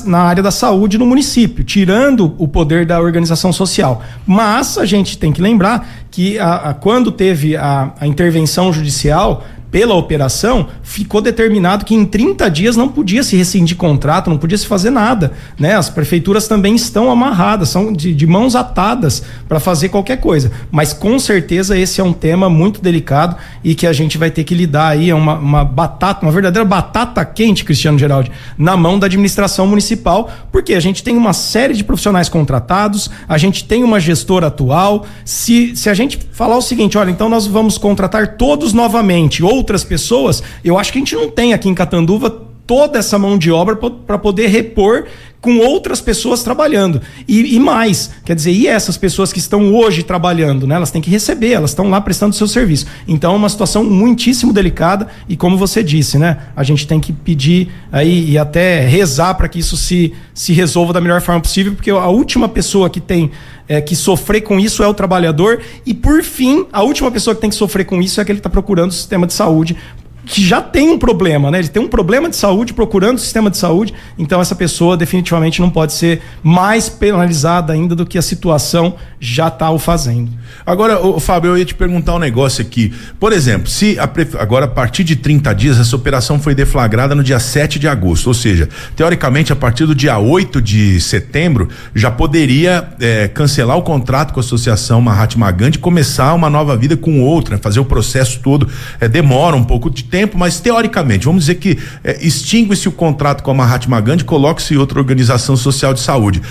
na área da saúde no município, tirando o poder da organização social. Mas a gente tem que lembrar que quando teve a intervenção judicial pela operação, ficou determinado que em 30 dias não podia se rescindir contrato, não podia se fazer nada, né? As prefeituras também estão amarradas, são de mãos atadas para fazer qualquer coisa, mas com certeza esse é um tema muito delicado e que a gente vai ter que lidar aí, uma verdadeira batata quente, Cristiano Geraldi, na mão da administração municipal, porque a gente tem uma série de profissionais contratados, a gente tem uma gestora atual, se a gente falar o seguinte, olha, então nós vamos contratar todos novamente, outras pessoas, eu acho que a gente não tem aqui em Catanduva toda essa mão de obra para poder repor com outras pessoas trabalhando. E mais, quer dizer, e essas pessoas que estão hoje trabalhando, né? Elas têm que receber, elas estão lá prestando seu serviço. Então é uma situação muitíssimo delicada e, como você disse, né? A gente tem que pedir aí e até rezar para que isso se resolva da melhor forma possível, porque a última pessoa que tem que sofrer com isso é o trabalhador e, por fim, a última pessoa que tem que sofrer com isso é aquele que está procurando o sistema de saúde, que já tem um problema, né? Ele tem um problema de saúde procurando o sistema de saúde, então essa pessoa definitivamente não pode ser mais penalizada ainda do que a situação já está o fazendo. Agora, Fábio, eu ia te perguntar um negócio aqui. Por exemplo, se agora a partir de 30 dias, essa operação foi deflagrada no dia 7 de agosto, ou seja, teoricamente a partir do dia 8 de setembro já poderia cancelar o contrato com a Associação Mahatma Gandhi e começar uma nova vida com outra, fazer o processo todo, demora um pouco de tempo, mas teoricamente, vamos dizer que extingue-se o contrato com a Mahatma Gandhi, coloque-se outra organização social de saúde.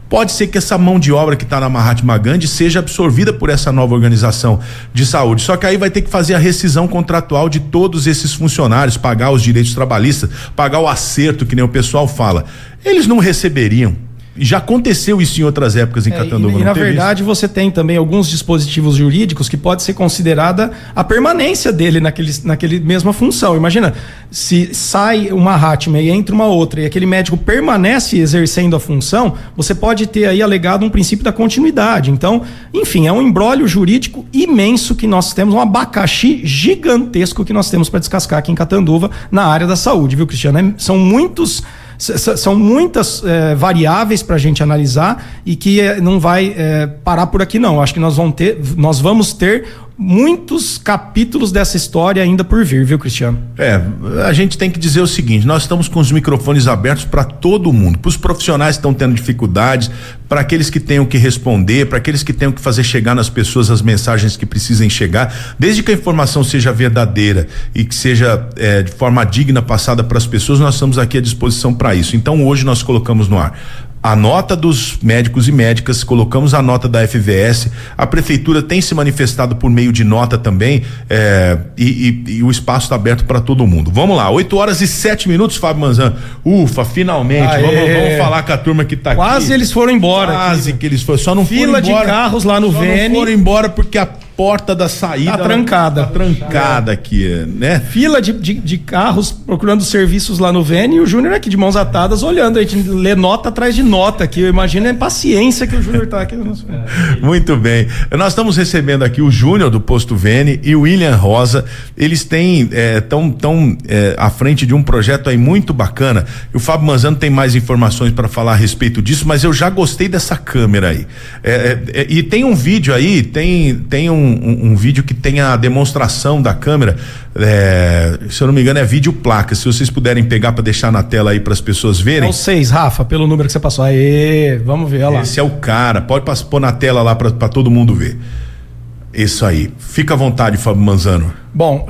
Pode ser que essa mão de obra que está na Mahatma Gandhi seja absorvida por essa nova organização de saúde. Só que aí vai ter que fazer a rescisão contratual de todos esses funcionários, pagar os direitos trabalhistas, pagar o acerto, que nem o pessoal fala. Eles não receberiam. Já aconteceu isso em outras épocas em Catanduva. E na verdade você tem também alguns dispositivos jurídicos que pode ser considerada a permanência dele naquele mesma função. Imagina, se sai uma Mahatma e entra uma outra e aquele médico permanece exercendo a função, você pode ter aí alegado um princípio da continuidade. Então, enfim, é um imbróglio jurídico imenso que nós temos, um abacaxi gigantesco que nós temos para descascar aqui em Catanduva na área da saúde, viu, Cristiano? São muitas variáveis para a gente analisar e que não vai parar por aqui não. Acho que nós vamos ter muitos capítulos dessa história ainda por vir, viu, Cristiano? A gente tem que dizer o seguinte: nós estamos com os microfones abertos para todo mundo, para os profissionais que estão tendo dificuldades, para aqueles que tenham que responder, para aqueles que tenham que fazer chegar nas pessoas as mensagens que precisem chegar, desde que a informação seja verdadeira e que seja de forma digna passada para as pessoas. Nós estamos aqui à disposição para isso. Então hoje nós colocamos no ar a nota dos médicos e médicas, colocamos a nota da FVS, a prefeitura tem se manifestado por meio de nota também, e o espaço está aberto para todo mundo. Vamos lá, 8h07, Fábio Manzano. Ufa, finalmente, vamos falar com a turma que tá aqui. Quase eles foram embora. Quase que eles foram, só não fila foram embora. De carros lá no Vene. Não foram embora porque a porta da saída tá trancada. Tá trancada aqui, né? Fila de carros procurando serviços lá no Vene e o Júnior aqui de mãos atadas olhando, a gente lê nota atrás de nota aqui, eu imagino a paciência que o Júnior tá aqui. Muito bem, nós estamos recebendo aqui o Júnior do Posto Vene e o William Rosa. Eles têm tão à frente de um projeto aí muito bacana. E o Fábio Manzano tem mais informações para falar a respeito disso, mas eu já gostei dessa câmera aí. E tem um vídeo aí, tem um vídeo que tem a demonstração da câmera, se eu não me engano é vídeo placa, se vocês puderem pegar para deixar na tela aí para as pessoas verem. É o 6, Rafa, pelo número que você passou. Aê, vamos ver, olha lá. Esse é o cara, pode pôr na tela lá para todo mundo ver. Isso aí, fica à vontade, Fábio Manzano. Bom,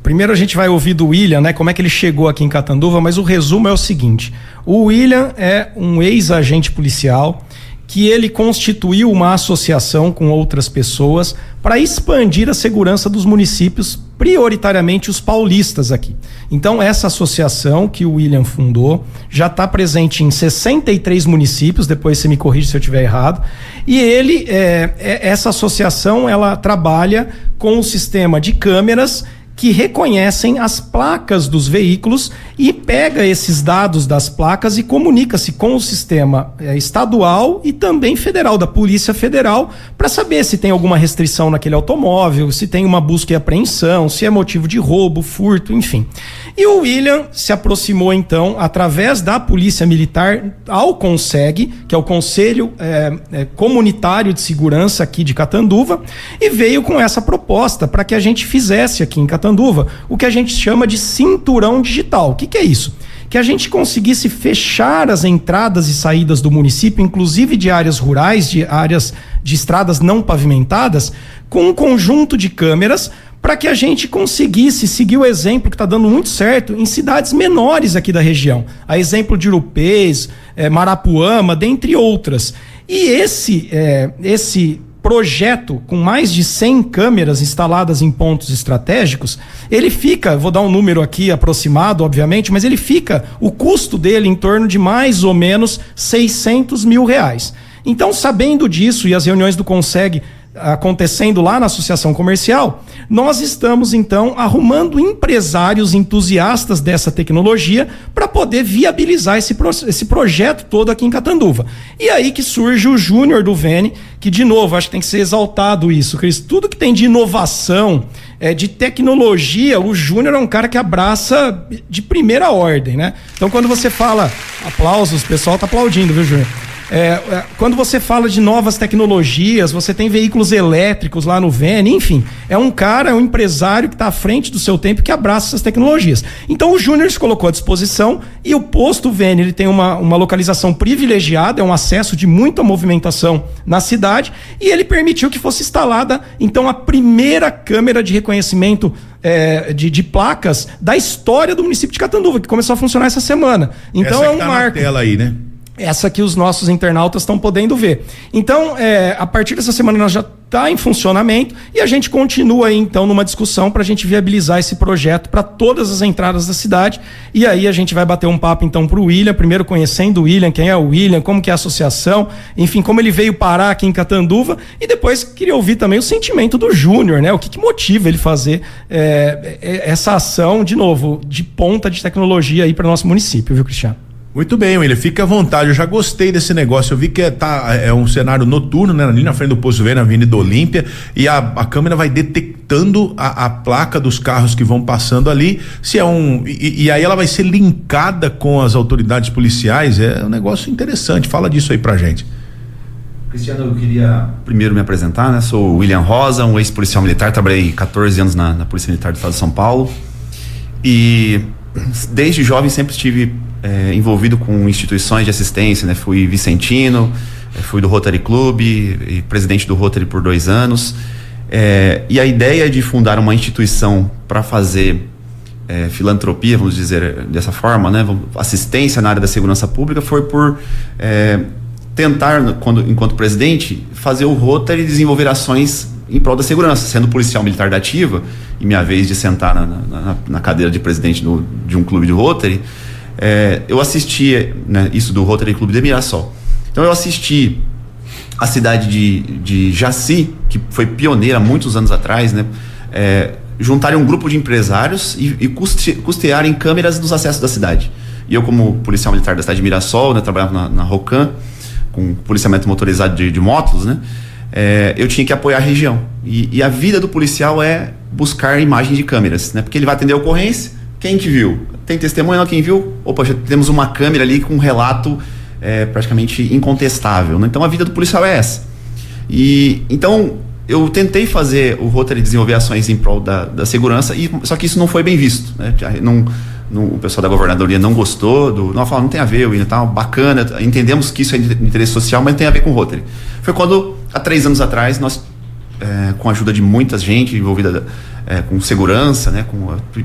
primeiro a gente vai ouvir do William, né, como é que ele chegou aqui em Catanduva, mas o resumo é o seguinte: o William é um ex-agente policial que ele constituiu uma associação com outras pessoas para expandir a segurança dos municípios, prioritariamente os paulistas aqui. Então, essa associação que o William fundou já está presente em 63 municípios, depois você me corrige se eu estiver errado, e essa associação, ela trabalha com o sistema de câmeras que reconhecem as placas dos veículos e pega esses dados das placas e comunica-se com o sistema estadual e também federal, da Polícia Federal, para saber se tem alguma restrição naquele automóvel, se tem uma busca e apreensão, se é motivo de roubo, furto, enfim. E o William se aproximou então, através da Polícia Militar, ao CONSEG, que é o Conselho Comunitário de Segurança aqui de Catanduva, e veio com essa proposta para que a gente fizesse aqui em Catanduva o que a gente chama de cinturão digital. O que é isso? Que a gente conseguisse fechar as entradas e saídas do município, inclusive de áreas rurais, de áreas de estradas não pavimentadas, com um conjunto de câmeras, para que a gente conseguisse seguir o exemplo que está dando muito certo em cidades menores aqui da região. A exemplo de Urupês, Marapuama, dentre outras. E esse projeto com mais de 100 câmeras instaladas em pontos estratégicos, ele fica, vou dar um número aqui aproximado, obviamente, mas o custo dele em torno de mais ou menos R$600 mil. Então, sabendo disso e as reuniões do Conseg acontecendo lá na associação comercial, nós estamos então arrumando empresários entusiastas dessa tecnologia para poder viabilizar esse projeto todo aqui em Catanduva. E aí que surge o Júnior do Vene, que de novo, acho que tem que ser exaltado isso, Cris. Tudo que tem de inovação, de tecnologia, o Júnior é um cara que abraça de primeira ordem, né? Então quando você fala, aplausos, o pessoal tá aplaudindo, viu, Júnior? Quando você fala de novas tecnologias, você tem veículos elétricos lá no Vene, enfim, é um empresário que está à frente do seu tempo, que abraça essas tecnologias. Então o Júnior se colocou à disposição e o posto Vene, ele tem uma localização privilegiada, é um acesso de muita movimentação na cidade, e ele permitiu que fosse instalada então a primeira câmera de reconhecimento de placas da história do município de Catanduva, que começou a funcionar essa semana. Então essa é um marco. Na tela aí, né? Essa que os nossos internautas estão podendo ver. Então, a partir dessa semana nós já está em funcionamento e a gente continua aí, então, numa discussão para a gente viabilizar esse projeto para todas as entradas da cidade. E aí a gente vai bater um papo, então, para o William, primeiro conhecendo o William, quem é o William, como que é a associação, enfim, como ele veio parar aqui em Catanduva, e depois queria ouvir também o sentimento do Júnior, né? O que motiva ele fazer essa ação, de novo, de ponta de tecnologia aí para o nosso município, viu, Cristiano? Muito bem, William, fica à vontade. Eu já gostei desse negócio. Eu vi que é um cenário noturno, né? Ali na frente do Poço Velho, na Avenida Olímpia, e a câmera vai detectando a placa dos carros que vão passando ali. Se é e aí ela vai ser linkada com as autoridades policiais. É um negócio interessante. Fala disso aí pra gente. Cristiano, eu queria primeiro me apresentar, né? Sou o William Rosa, um ex-policial militar, trabalhei 14 anos na Polícia Militar do Estado de São Paulo, e desde jovem sempre estive envolvido com instituições de assistência, né? Fui vicentino, fui do Rotary Club e presidente do Rotary por 2 anos, e a ideia de fundar uma instituição para fazer filantropia, vamos dizer dessa forma, né? Assistência na área da segurança pública, foi por tentar, enquanto presidente, fazer o Rotary desenvolver ações em prol da segurança. Sendo policial militar da ativa, e minha vez de sentar na cadeira de presidente de um clube de Rotary, eu assisti, né, isso do Rotary Clube de Mirassol. Então eu assisti a cidade de Jaci, que foi pioneira há muitos anos atrás, né, juntarem um grupo de empresários e custearem câmeras nos acessos da cidade. E eu, como policial militar da cidade de Mirassol, né, trabalhava na Rocan, com policiamento motorizado de motos, né, eu tinha que apoiar a região. E a vida do policial é buscar imagens de câmeras, né, porque ele vai atender a ocorrência. Quem que viu? Tem testemunha? Quem viu? Opa, já temos uma câmera ali com um relato praticamente incontestável, né? Então a vida do policial é essa. E então eu tentei fazer o Rotary desenvolver ações em prol da segurança, só que isso não foi bem visto, né? O pessoal da governadoria não gostou, não tem a ver, William, tá bacana, entendemos que isso é de interesse social, mas não tem a ver com o Rotary. Foi quando, há 3 anos atrás, nós, com a ajuda de muita gente envolvida com segurança, né,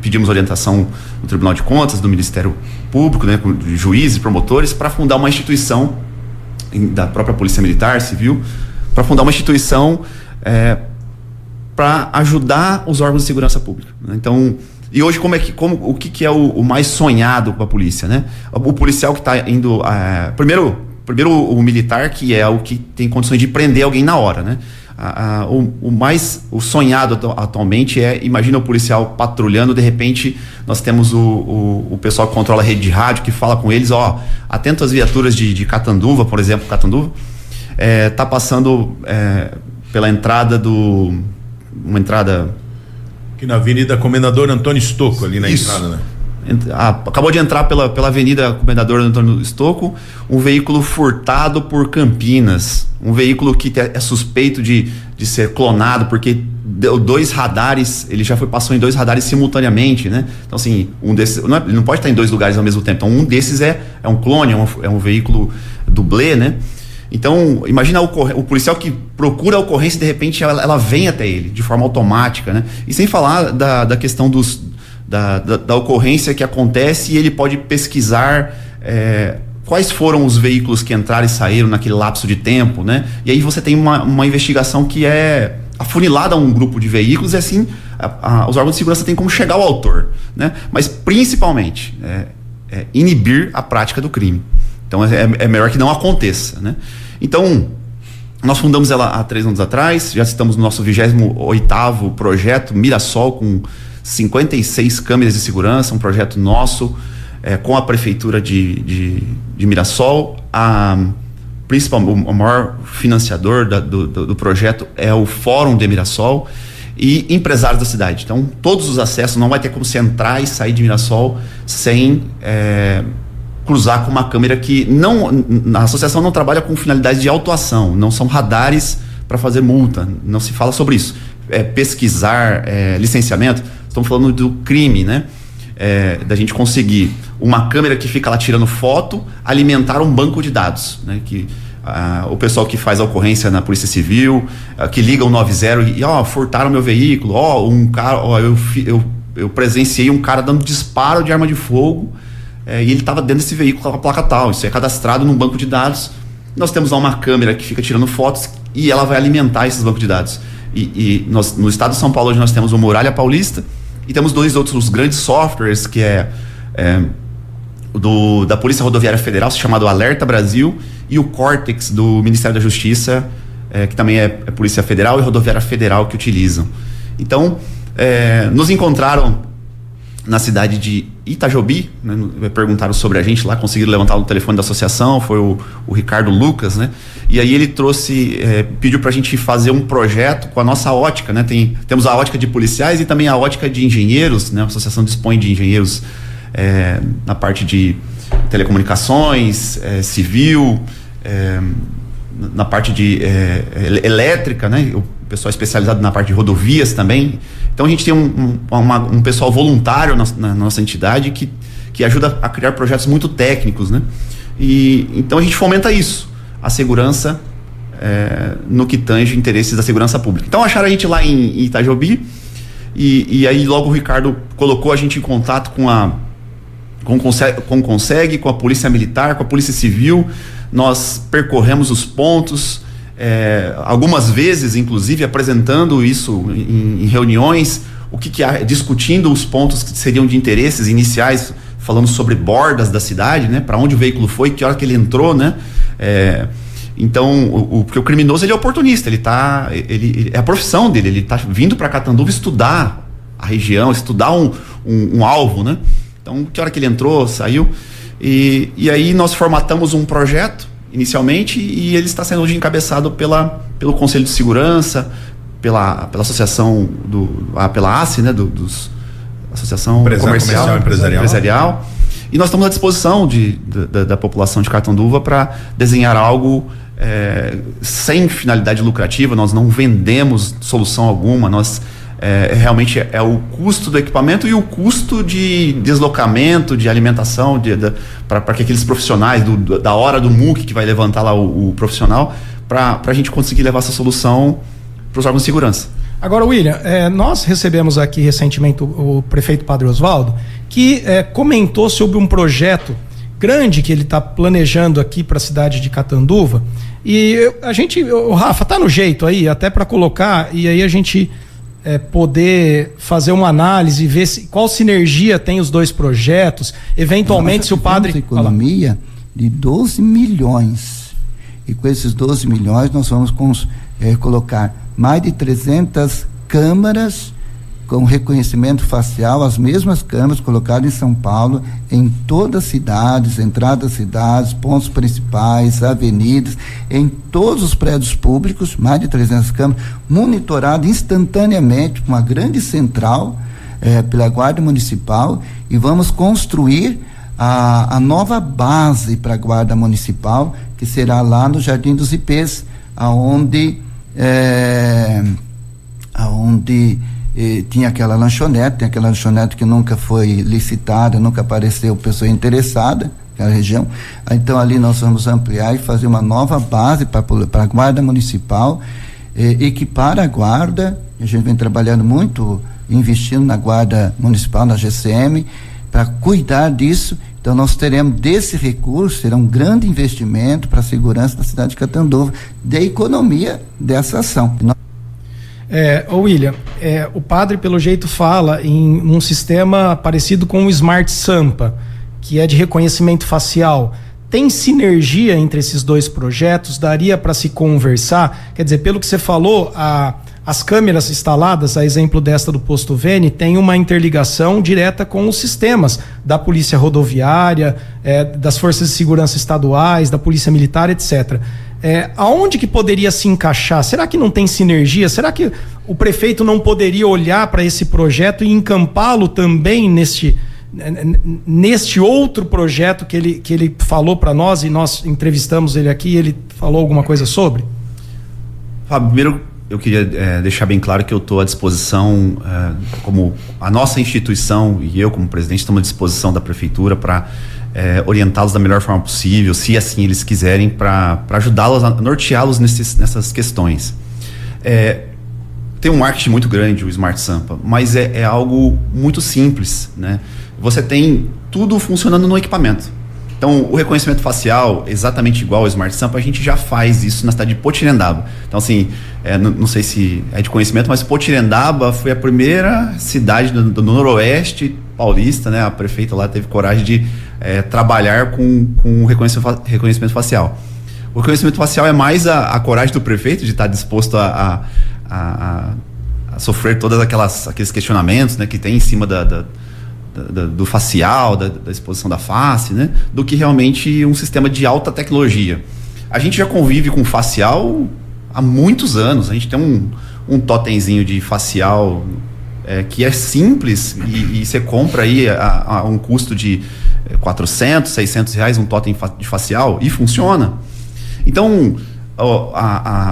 pedimos orientação do Tribunal de Contas, do Ministério Público, né, de juízes, promotores, para fundar uma instituição da própria Polícia Militar Civil, para fundar uma instituição para ajudar os órgãos de segurança pública, né? Então, e hoje o que é o mais sonhado com a polícia, né? O policial que está indo primeiro o militar, que é o que tem condições de prender alguém na hora, né? O sonhado atualmente imagina o policial patrulhando, de repente nós temos o pessoal que controla a rede de rádio, que fala com eles, atento às viaturas de Catanduva, por exemplo. Catanduva tá passando pela entrada uma entrada aqui na Avenida Comendador Antônio Stocco, ali na Isso. entrada, né? Acabou de entrar pela Avenida Comendador Antônio Stocco um veículo furtado por Campinas, um veículo que é suspeito de ser clonado, porque deu 2 radares, ele já passou em 2 radares simultaneamente, né? Então, assim, um desses ele não pode estar em 2 lugares ao mesmo tempo. Então, um desses é um clone, é um veículo dublê, né? Então, imagina o policial que procura a ocorrência, de repente ela vem até ele de forma automática, né? E sem falar da questão da ocorrência que acontece, e ele pode pesquisar quais foram os veículos que entraram e saíram naquele lapso de tempo, né? E aí você tem uma investigação que é afunilada a um grupo de veículos e assim os órgãos de segurança têm como chegar ao autor, né? Mas principalmente inibir a prática do crime. Então é melhor que não aconteça, né? Então nós fundamos ela há 3 anos atrás, já estamos no nosso 28º projeto Mirassol, com 56 câmeras de segurança, um projeto nosso, com a prefeitura de Mirassol. O maior financiador do projeto é o Fórum de Mirassol e empresários da cidade. Então, todos os acessos, não vai ter como você entrar e sair de Mirassol sem cruzar com uma câmera que a associação não trabalha com finalidade de autuação, não são radares para fazer multa, não se fala sobre isso. Pesquisar, licenciamento, estamos falando do crime, né? Da gente conseguir uma câmera que fica lá tirando foto, alimentar um banco de dados, né? Que o pessoal que faz a ocorrência na Polícia Civil, que liga o 90 e furtaram meu veículo, eu presenciei um cara dando disparo de arma de fogo, e ele estava dentro desse veículo com a placa tal. Isso é cadastrado num banco de dados. Nós temos lá uma câmera que fica tirando fotos e ela vai alimentar esses bancos de dados. E nós, no estado de São Paulo, hoje nós temos o Muralha Paulista e temos 2 outros grandes softwares, que da Polícia Rodoviária Federal, chamado Alerta Brasil, e o Cortex do Ministério da Justiça, que também é Polícia Federal e Rodoviária Federal que utilizam. Então, nos encontraram na cidade de Itajobi, né? Perguntaram sobre a gente lá, conseguiram levantar o telefone da associação, foi o Ricardo Lucas, né? E aí ele pediu pra gente fazer um projeto com a nossa ótica, né? Temos a ótica de policiais e também a ótica de engenheiros, né? A associação dispõe de engenheiros na parte de telecomunicações, civil, na parte de elétrica, né? O pessoal especializado na parte de rodovias também. Então a gente tem um pessoal voluntário na nossa entidade que ajuda a criar projetos muito técnicos, né? E então a gente fomenta isso, a segurança no que tange interesses da segurança pública. Então acharam a gente lá em Itajobi e aí logo o Ricardo colocou a gente em contato com o Conseg, com a Polícia Militar, com a Polícia Civil. Nós percorremos os pontos, algumas vezes, inclusive, apresentando isso em reuniões, discutindo os pontos que seriam de interesses iniciais, falando sobre bordas da cidade, né? Para onde o veículo foi, que hora que ele entrou, né? Então, porque o criminoso, ele é oportunista, ele é a profissão dele, ele está vindo para Catanduva estudar a região, estudar um alvo, né? Então, que hora que ele entrou, saiu, e aí nós formatamos um projeto inicialmente, e ele está sendo hoje encabeçado pelo Conselho de Segurança, pela associação pela ACE, né, Associação Comercial Empresarial, e nós estamos à disposição da população de Catanduva para desenhar algo sem finalidade lucrativa. Nós não vendemos solução alguma, nós realmente é o custo do equipamento e o custo de deslocamento, de alimentação, para que aqueles profissionais da hora do MUC que vai levantar lá o profissional, para a gente conseguir levar essa solução para os órgãos de segurança. Agora, William, nós recebemos aqui recentemente o prefeito Padre Osvaldo, que comentou sobre um projeto grande que ele está planejando aqui para a cidade de Catanduva, e o Rafa, tá no jeito aí, até para colocar, e aí a gente poder fazer uma análise e ver qual sinergia tem os 2 projetos, eventualmente se o padre... economia de 12 milhões, e com esses 12 milhões nós vamos colocar mais de 300 câmaras com reconhecimento facial, as mesmas câmeras colocadas em São Paulo, em todas as cidades, entradas das cidades, pontos principais, avenidas, em todos os prédios públicos, mais de 300 câmeras, monitorado instantaneamente com uma grande central pela Guarda Municipal, e vamos construir a nova base para a Guarda Municipal, que será lá no Jardim dos Ipês, aonde tinha aquela lanchonete que nunca foi licitada, nunca apareceu pessoa interessada naquela região. Então ali nós vamos ampliar e fazer uma nova base para a Guarda Municipal, equipar a Guarda. A gente vem trabalhando muito, investindo na Guarda Municipal, na GCM, para cuidar disso. Então nós teremos desse recurso, será um grande investimento para a segurança da cidade de Catanduva, da economia dessa ação. William, o padre pelo jeito fala em um sistema parecido com o Smart Sampa, que é de reconhecimento facial. Tem sinergia entre esses dois projetos? Daria para se conversar? Quer dizer, pelo que você falou, as câmeras instaladas, a exemplo desta do Posto Vene, tem uma interligação direta com os sistemas da Polícia Rodoviária, das Forças de Segurança Estaduais, da Polícia Militar, etc. Aonde que poderia se encaixar? Será que não tem sinergia? Será que o prefeito não poderia olhar para esse projeto e encampá-lo também neste outro projeto que ele falou para nós, e nós entrevistamos ele aqui, ele falou alguma coisa sobre? Fábio, primeiro eu queria deixar bem claro que eu estou à disposição, como a nossa instituição e eu como presidente estamos à disposição da prefeitura para orientá-los da melhor forma possível, se assim eles quiserem, para ajudá-los a norteá-los nessas questões. Tem um marketing muito grande o Smart Sampa, mas é algo muito simples, né? Você tem tudo funcionando no equipamento. Então, o reconhecimento facial, exatamente igual ao Smart Sampa, a gente já faz isso na cidade de Potirendaba. Então, assim, não sei se é de conhecimento, mas Potirendaba foi a primeira cidade do noroeste paulista, né? A prefeita lá teve coragem de trabalhar com reconhecimento facial. O reconhecimento facial é mais a coragem do prefeito de estar disposto a sofrer todos aqueles questionamentos, né, que tem em cima do facial, da exposição da face, né, do que realmente um sistema de alta tecnologia. A gente já convive com facial há muitos anos. A gente tem um totemzinho de facial que é simples e você compra aí a um custo de 400, 600 reais um totem de facial e funciona. Então,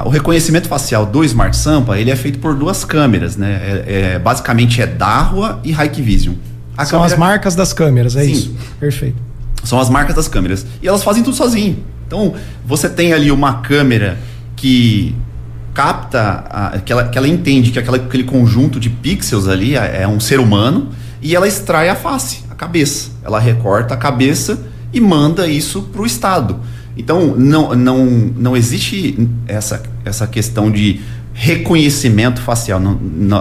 o reconhecimento facial do Smart Sampa, ele é feito por duas câmeras, né? Basicamente é Dahua e Hikvision. São as marcas das câmeras, é Sim. Isso? Perfeito. São as marcas das câmeras. E elas fazem tudo sozinho. Então, você tem ali uma câmera que capta, que ela entende que aquele conjunto de pixels ali é um ser humano, e ela extrai a face, a cabeça. Ela recorta a cabeça e manda isso para o Estado. Então, não existe essa questão de reconhecimento facial.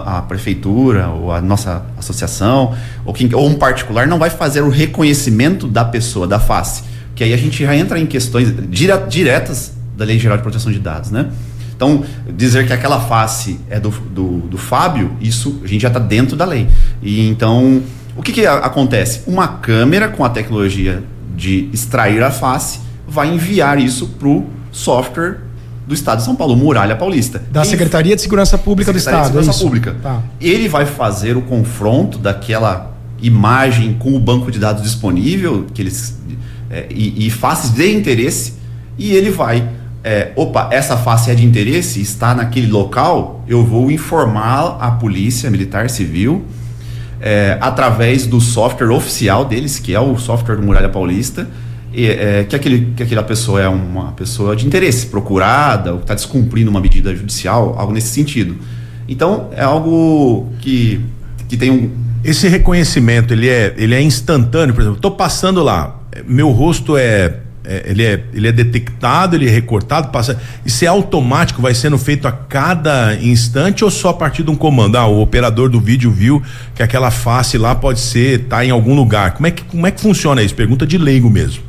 A prefeitura ou a nossa associação ou um particular não vai fazer o reconhecimento da pessoa, da face, que aí a gente já entra em questões diretas da Lei Geral de Proteção de Dados, né? Então, dizer que aquela face é do Fábio, isso a gente já está dentro da lei. E então, o que acontece? Uma câmera com a tecnologia de extrair a face vai enviar isso para o software do Estado de São Paulo, Muralha Paulista. Da Secretaria de Segurança Pública do Estado. Secretaria de Segurança Pública. Tá. Ele vai fazer o confronto daquela imagem com o banco de dados disponível, e faces de interesse, e ele vai, essa face é de interesse, está naquele local, eu vou informar a Polícia Militar Civil, através do software oficial deles, que é o software do Muralha Paulista, que aquela pessoa é uma pessoa de interesse, procurada, ou que está descumprindo uma medida judicial, algo nesse sentido. Então, é algo que tem Esse reconhecimento, ele é instantâneo, por exemplo, estou passando lá, meu rosto ele é detectado, ele é recortado, isso é automático, vai sendo feito a cada instante ou só a partir de um comando? O operador do vídeo viu que aquela face lá pode tá em algum lugar. Como é que funciona isso? Pergunta de leigo mesmo.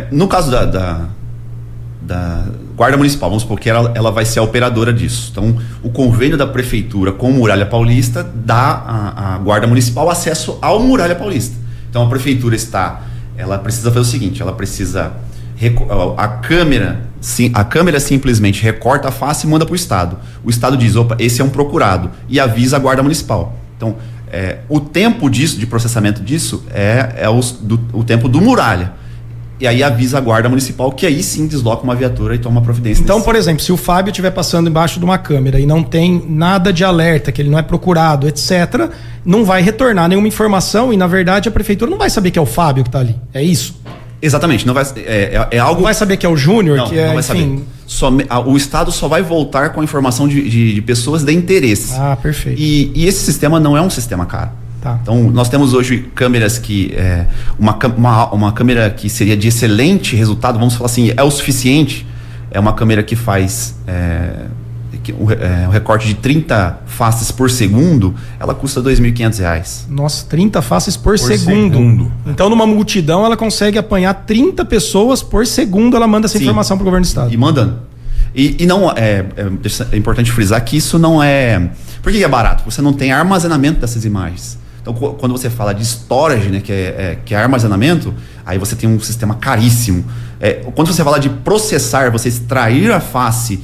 No caso da Guarda Municipal, vamos supor que ela vai ser a operadora disso. Então, o convênio da Prefeitura com Muralha Paulista dá à Guarda Municipal acesso ao Muralha Paulista. Então, a Prefeitura ela precisa fazer o seguinte, ela precisa, a câmera simplesmente recorta a face e manda para o Estado. O Estado diz, opa, esse é um procurado, e avisa a Guarda Municipal. Então, o tempo de processamento disso é o tempo do Muralha. E aí avisa a Guarda Municipal, que aí sim desloca uma viatura e toma providência. Então, por exemplo, se o Fábio estiver passando embaixo de uma câmera e não tem nada de alerta, que ele não é procurado, etc., não vai retornar nenhuma informação e, na verdade, a prefeitura não vai saber que é o Fábio que está ali. É isso? Exatamente. Não vai, algo... Não vai saber que é o Júnior, não vai enfim... saber. O Estado só vai voltar com a informação de pessoas de interesse. Perfeito. E esse sistema não é um sistema caro. Tá. Então, nós temos hoje câmeras que... uma câmera que seria de excelente resultado, vamos falar assim, é o suficiente. É uma câmera que faz um recorte de 30 faces por segundo, ela custa R$ 2.500. Nossa, 30 faces por segundo. Então, numa multidão, ela consegue apanhar 30 pessoas por segundo, ela manda essa informação para o governo do estado. E mandando. E não é importante frisar que isso não é... Por que é barato? Você não tem armazenamento dessas imagens. Então, quando você fala de storage, né, que é armazenamento, aí você tem um sistema caríssimo. Quando você fala de processar, você extrair a face,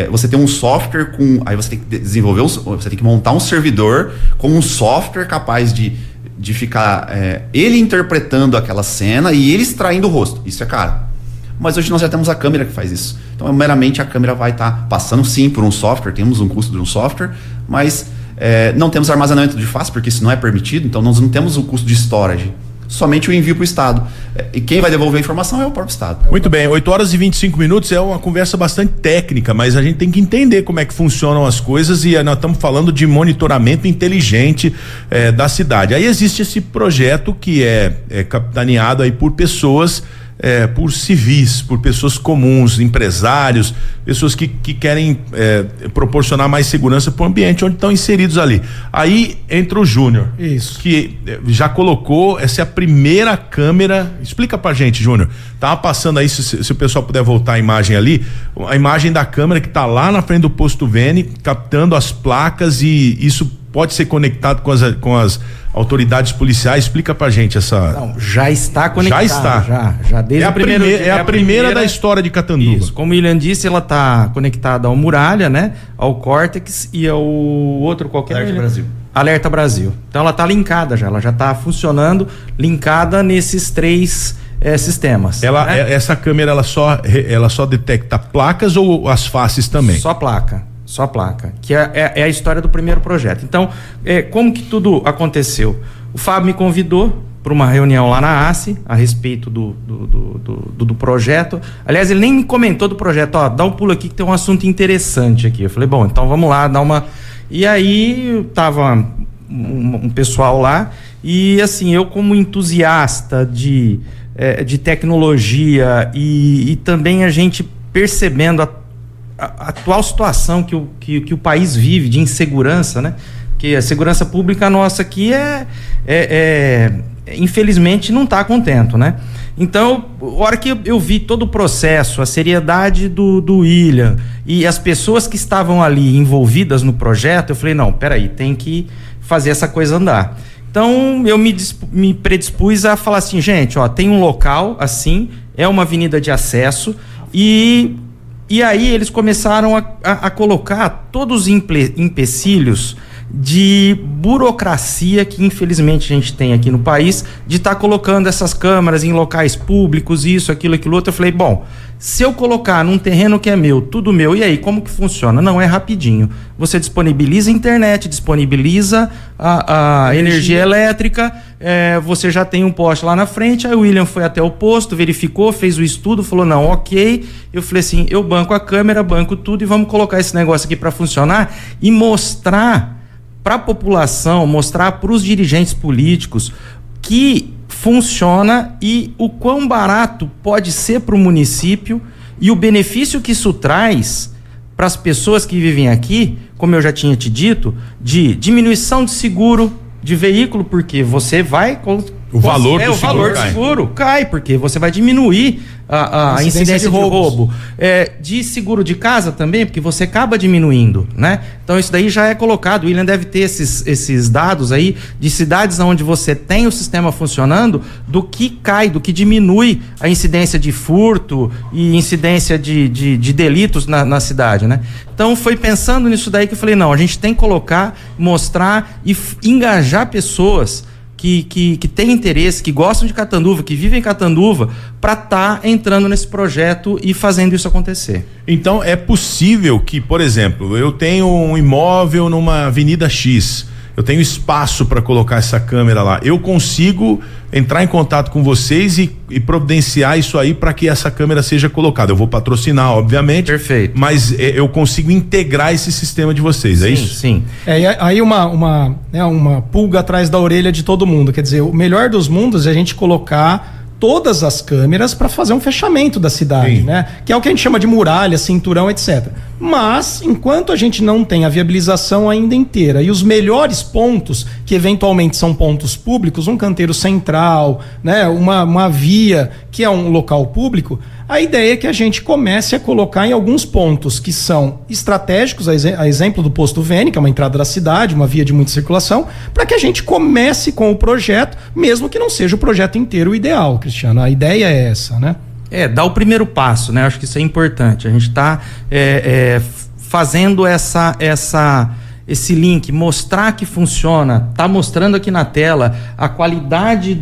você tem um software com... Aí você tem que desenvolver, você tem que montar um servidor com um software capaz de ficar ele interpretando aquela cena e ele extraindo o rosto. Isso é caro. Mas hoje nós já temos a câmera que faz isso. Então, meramente a câmera vai estar passando sim por um software, temos um custo de um software, mas não temos armazenamento de face, porque isso não é permitido, então nós não temos o custo de storage. Somente o envio para o Estado. E quem vai devolver a informação é o próprio Estado. Muito bem, 8h25 é uma conversa bastante técnica, mas a gente tem que entender como é que funcionam as coisas e nós estamos falando de monitoramento inteligente da cidade. Aí existe esse projeto que é capitaneado aí por pessoas, por civis, por pessoas comuns, empresários, pessoas que querem proporcionar mais segurança para o ambiente onde estão inseridos ali. Aí entra o Júnior, que já colocou, essa é a primeira câmera. Explica pra gente, Júnior. Tava passando aí, se o pessoal puder voltar a imagem ali, a imagem da câmera que tá lá na frente do posto Vene, captando as placas, e isso pode ser conectado com as autoridades policiais. Explica pra gente essa... Não, já está conectado. Já está. Já desde o primeiro... É a primeira da história de Catanduva. Isso, como o William disse, ela está conectada ao Muralha, né? Ao Córtex e ao outro qualquer... Alerta Brasil. Alerta Brasil. Então ela está linkada já, ela já está funcionando, linkada nesses 3 sistemas. Essa câmera, ela só detecta placas ou as faces também? Só placa. Que é a história do primeiro projeto. Então, como que tudo aconteceu? O Fábio me convidou para uma reunião lá na ACE a respeito do projeto. Aliás, ele nem me comentou do projeto. Dá um pulo aqui que tem um assunto interessante aqui. Eu falei, bom, então vamos lá, dar uma... E aí tava um pessoal lá e assim, eu como entusiasta de tecnologia e também a gente percebendo a atual situação que o país vive de insegurança, né? Que a segurança pública nossa aqui infelizmente não está contento, né? Então, a hora que eu vi todo o processo, a seriedade do William e as pessoas que estavam ali envolvidas no projeto, eu falei, não, peraí, tem que fazer essa coisa andar. Então, eu me predispus a falar assim, gente, tem um local assim, é uma avenida de acesso e aí eles começaram a colocar todos os empecilhos de burocracia que infelizmente a gente tem aqui no país, de estar colocando essas câmeras em locais públicos, isso, aquilo, outro. Eu falei, bom, se eu colocar num terreno que é meu, tudo meu, e aí, como que funciona? Não, é rapidinho. Você disponibiliza a internet, disponibiliza a energia elétrica, você já tem um poste lá na frente. Aí o William foi até o posto, verificou, fez o estudo, falou, não, ok. Eu falei assim, eu banco a câmera, banco tudo e vamos colocar esse negócio aqui para funcionar e mostrar para a população, mostrar para os dirigentes políticos que funciona e o quão barato pode ser para o município e o benefício que isso traz para as pessoas que vivem aqui, como eu já tinha te dito, de diminuição de seguro de veículo, porque você vai... O valor do seguro cai, porque você vai diminuir a incidência de roubo. De seguro de casa também, porque você acaba diminuindo, né? Então isso daí já é colocado. O William deve ter esses dados aí de cidades onde você tem o sistema funcionando, do que cai, do que diminui a incidência de furto e incidência de delitos na cidade, né? Então foi pensando nisso daí que eu falei, não, a gente tem que colocar, mostrar e engajar pessoas que têm interesse, que gostam de Catanduva, que vivem em Catanduva, para estar entrando nesse projeto e fazendo isso acontecer. Então é possível que, por exemplo, eu tenho um imóvel numa Avenida X, eu tenho espaço para colocar essa câmera lá. Eu consigo entrar em contato com vocês e providenciar isso aí para que essa câmera seja colocada. Eu vou patrocinar, obviamente. Perfeito. Mas eu consigo integrar esse sistema de vocês, é isso? Sim. Aí uma pulga atrás da orelha de todo mundo. Quer dizer, o melhor dos mundos é a gente colocar todas as câmeras para fazer um fechamento da cidade, Sim. né? Que é o que a gente chama de muralha, cinturão, etc. Mas, enquanto a gente não tem a viabilização ainda inteira e os melhores pontos, que eventualmente são pontos públicos, um canteiro central, né? Uma via, que é um local público, a ideia é que a gente comece a colocar em alguns pontos que são estratégicos, a exemplo do posto Vene, que é uma entrada da cidade, uma via de muita circulação, para que a gente comece com o projeto, mesmo que não seja o projeto inteiro o ideal, Cristiano. A ideia é essa, né? Dar o primeiro passo, né? Acho que isso é importante. A gente está fazendo esse link, mostrar que funciona, tá mostrando aqui na tela a qualidade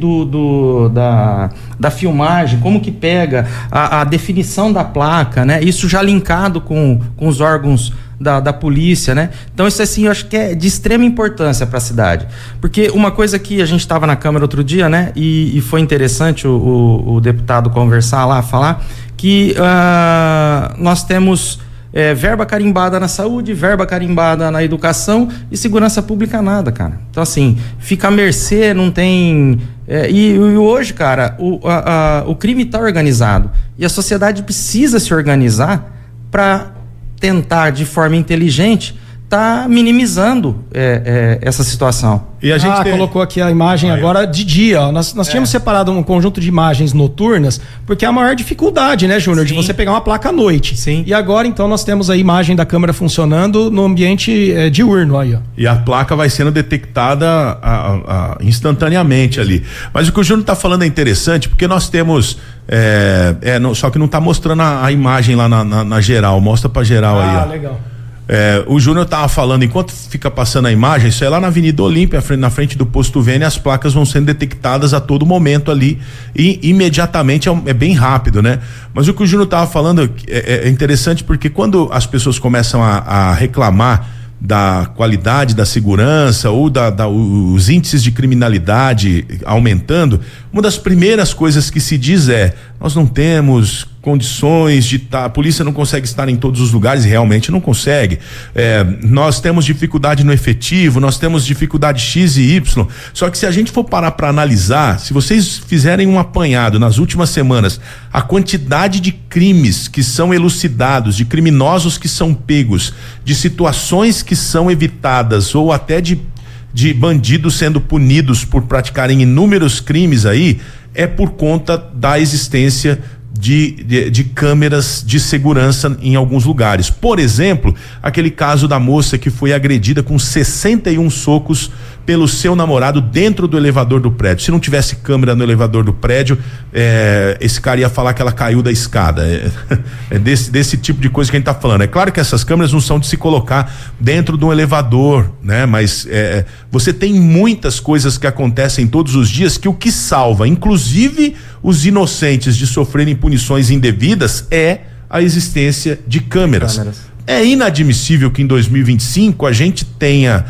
da filmagem, como que pega a definição da placa, né? Isso já linkado com os órgãos da polícia, né? Então isso assim, eu acho que é de extrema importância para a cidade, porque uma coisa que a gente estava na Câmara outro dia, né? E foi interessante o deputado conversar lá, falar que nós temos verba carimbada na saúde, verba carimbada na educação e segurança pública nada, cara. Então assim, fica à mercê, não tem... E hoje, cara, o crime está organizado e a sociedade precisa se organizar para tentar, de forma inteligente, tá minimizando essa situação. E a gente colocou aqui a imagem agora de dia, ó. Nós tínhamos separado um conjunto de imagens noturnas, porque é a maior dificuldade, né, Júnior, de você pegar uma placa à noite. Sim. E agora, então, nós temos a imagem da câmera funcionando no ambiente diurno aí, ó. E a placa vai sendo detectada instantaneamente ali. Mas o que o Júnior está falando é interessante, porque nós temos só que não está mostrando a imagem lá na geral, mostra para geral aí, ó. Legal. O Júnior tava falando, enquanto fica passando a imagem, isso é lá na Avenida Olímpia, na frente do posto Vene, as placas vão sendo detectadas a todo momento ali e imediatamente é bem rápido, né? Mas o que o Júnior tava falando é interessante, porque quando as pessoas começam a reclamar da qualidade da segurança ou os índices de criminalidade aumentando, uma das primeiras coisas que se diz nós não temos condições a polícia não consegue estar em todos os lugares, e realmente não consegue. Nós temos dificuldade no efetivo, nós temos dificuldade X e Y. Só que se a gente for parar para analisar, se vocês fizerem um apanhado nas últimas semanas, a quantidade de crimes que são elucidados, de criminosos que são pegos, de situações que são evitadas ou até de bandidos sendo punidos por praticarem inúmeros crimes aí, é por conta da existência de câmeras de segurança em alguns lugares. Por exemplo, aquele caso da moça que foi agredida com 61 socos pelo seu namorado dentro do elevador do prédio. Se não tivesse câmera no elevador do prédio, esse cara ia falar que ela caiu da escada. Desse tipo de coisa que a gente tá falando. É claro que essas câmeras não são de se colocar dentro de um elevador, né? Mas você tem muitas coisas que acontecem todos os dias que o que salva, inclusive os inocentes de sofrerem punições indevidas, é a existência de câmeras. É inadmissível que em 2025 a gente tenha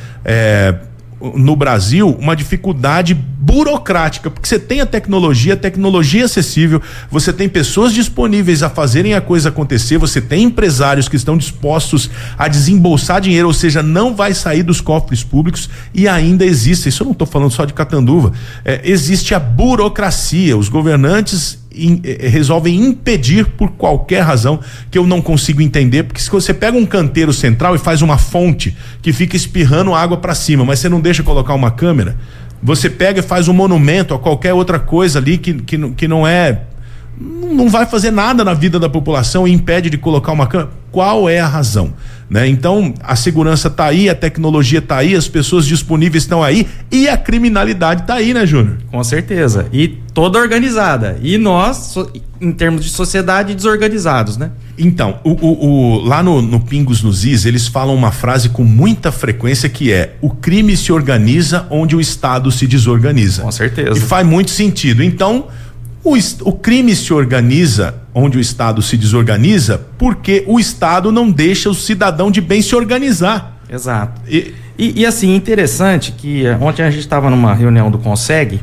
no Brasil uma dificuldade burocrática, porque você tem a tecnologia acessível, você tem pessoas disponíveis a fazerem a coisa acontecer, você tem empresários que estão dispostos a desembolsar dinheiro, ou seja, não vai sair dos cofres públicos, e ainda existe, isso eu não estou falando só de Catanduva, existe a burocracia, os governantes resolvem impedir por qualquer razão que eu não consigo entender, porque se você pega um canteiro central e faz uma fonte que fica espirrando água para cima, mas você não deixa colocar uma câmera, você pega e faz um monumento a qualquer outra coisa ali que não vai fazer nada na vida da população e impede de colocar uma câmera, qual é a razão, né? Então a segurança tá aí, a tecnologia tá aí, as pessoas disponíveis estão aí e a criminalidade tá aí, né, Júnior? Com certeza, e toda organizada, e nós em termos de sociedade, desorganizados, né? Então, lá no Pingos nos Is, eles falam uma frase com muita frequência que é: o crime se organiza onde o Estado se desorganiza. Com certeza. E faz muito sentido. Então, o crime se organiza onde o Estado se desorganiza porque o Estado não deixa o cidadão de bem se organizar. Exato. E assim, interessante que ontem a gente estava numa reunião do Conseg,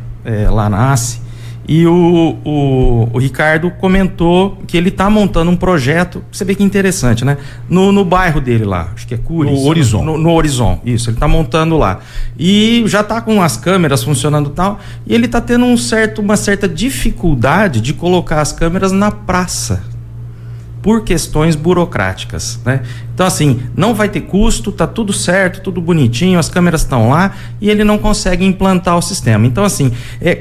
lá na ACE, e o Ricardo comentou que ele está montando um projeto, você vê que interessante, né? No bairro dele lá, acho que é Curis. No Horizon. No Horizon, isso, ele está montando lá. E já está com as câmeras funcionando e tal, e ele está tendo uma certa dificuldade de colocar as câmeras na praça, por questões burocráticas, né? Então, assim, não vai ter custo, tá tudo certo, tudo bonitinho, as câmeras estão lá e ele não consegue implantar o sistema. Então, assim,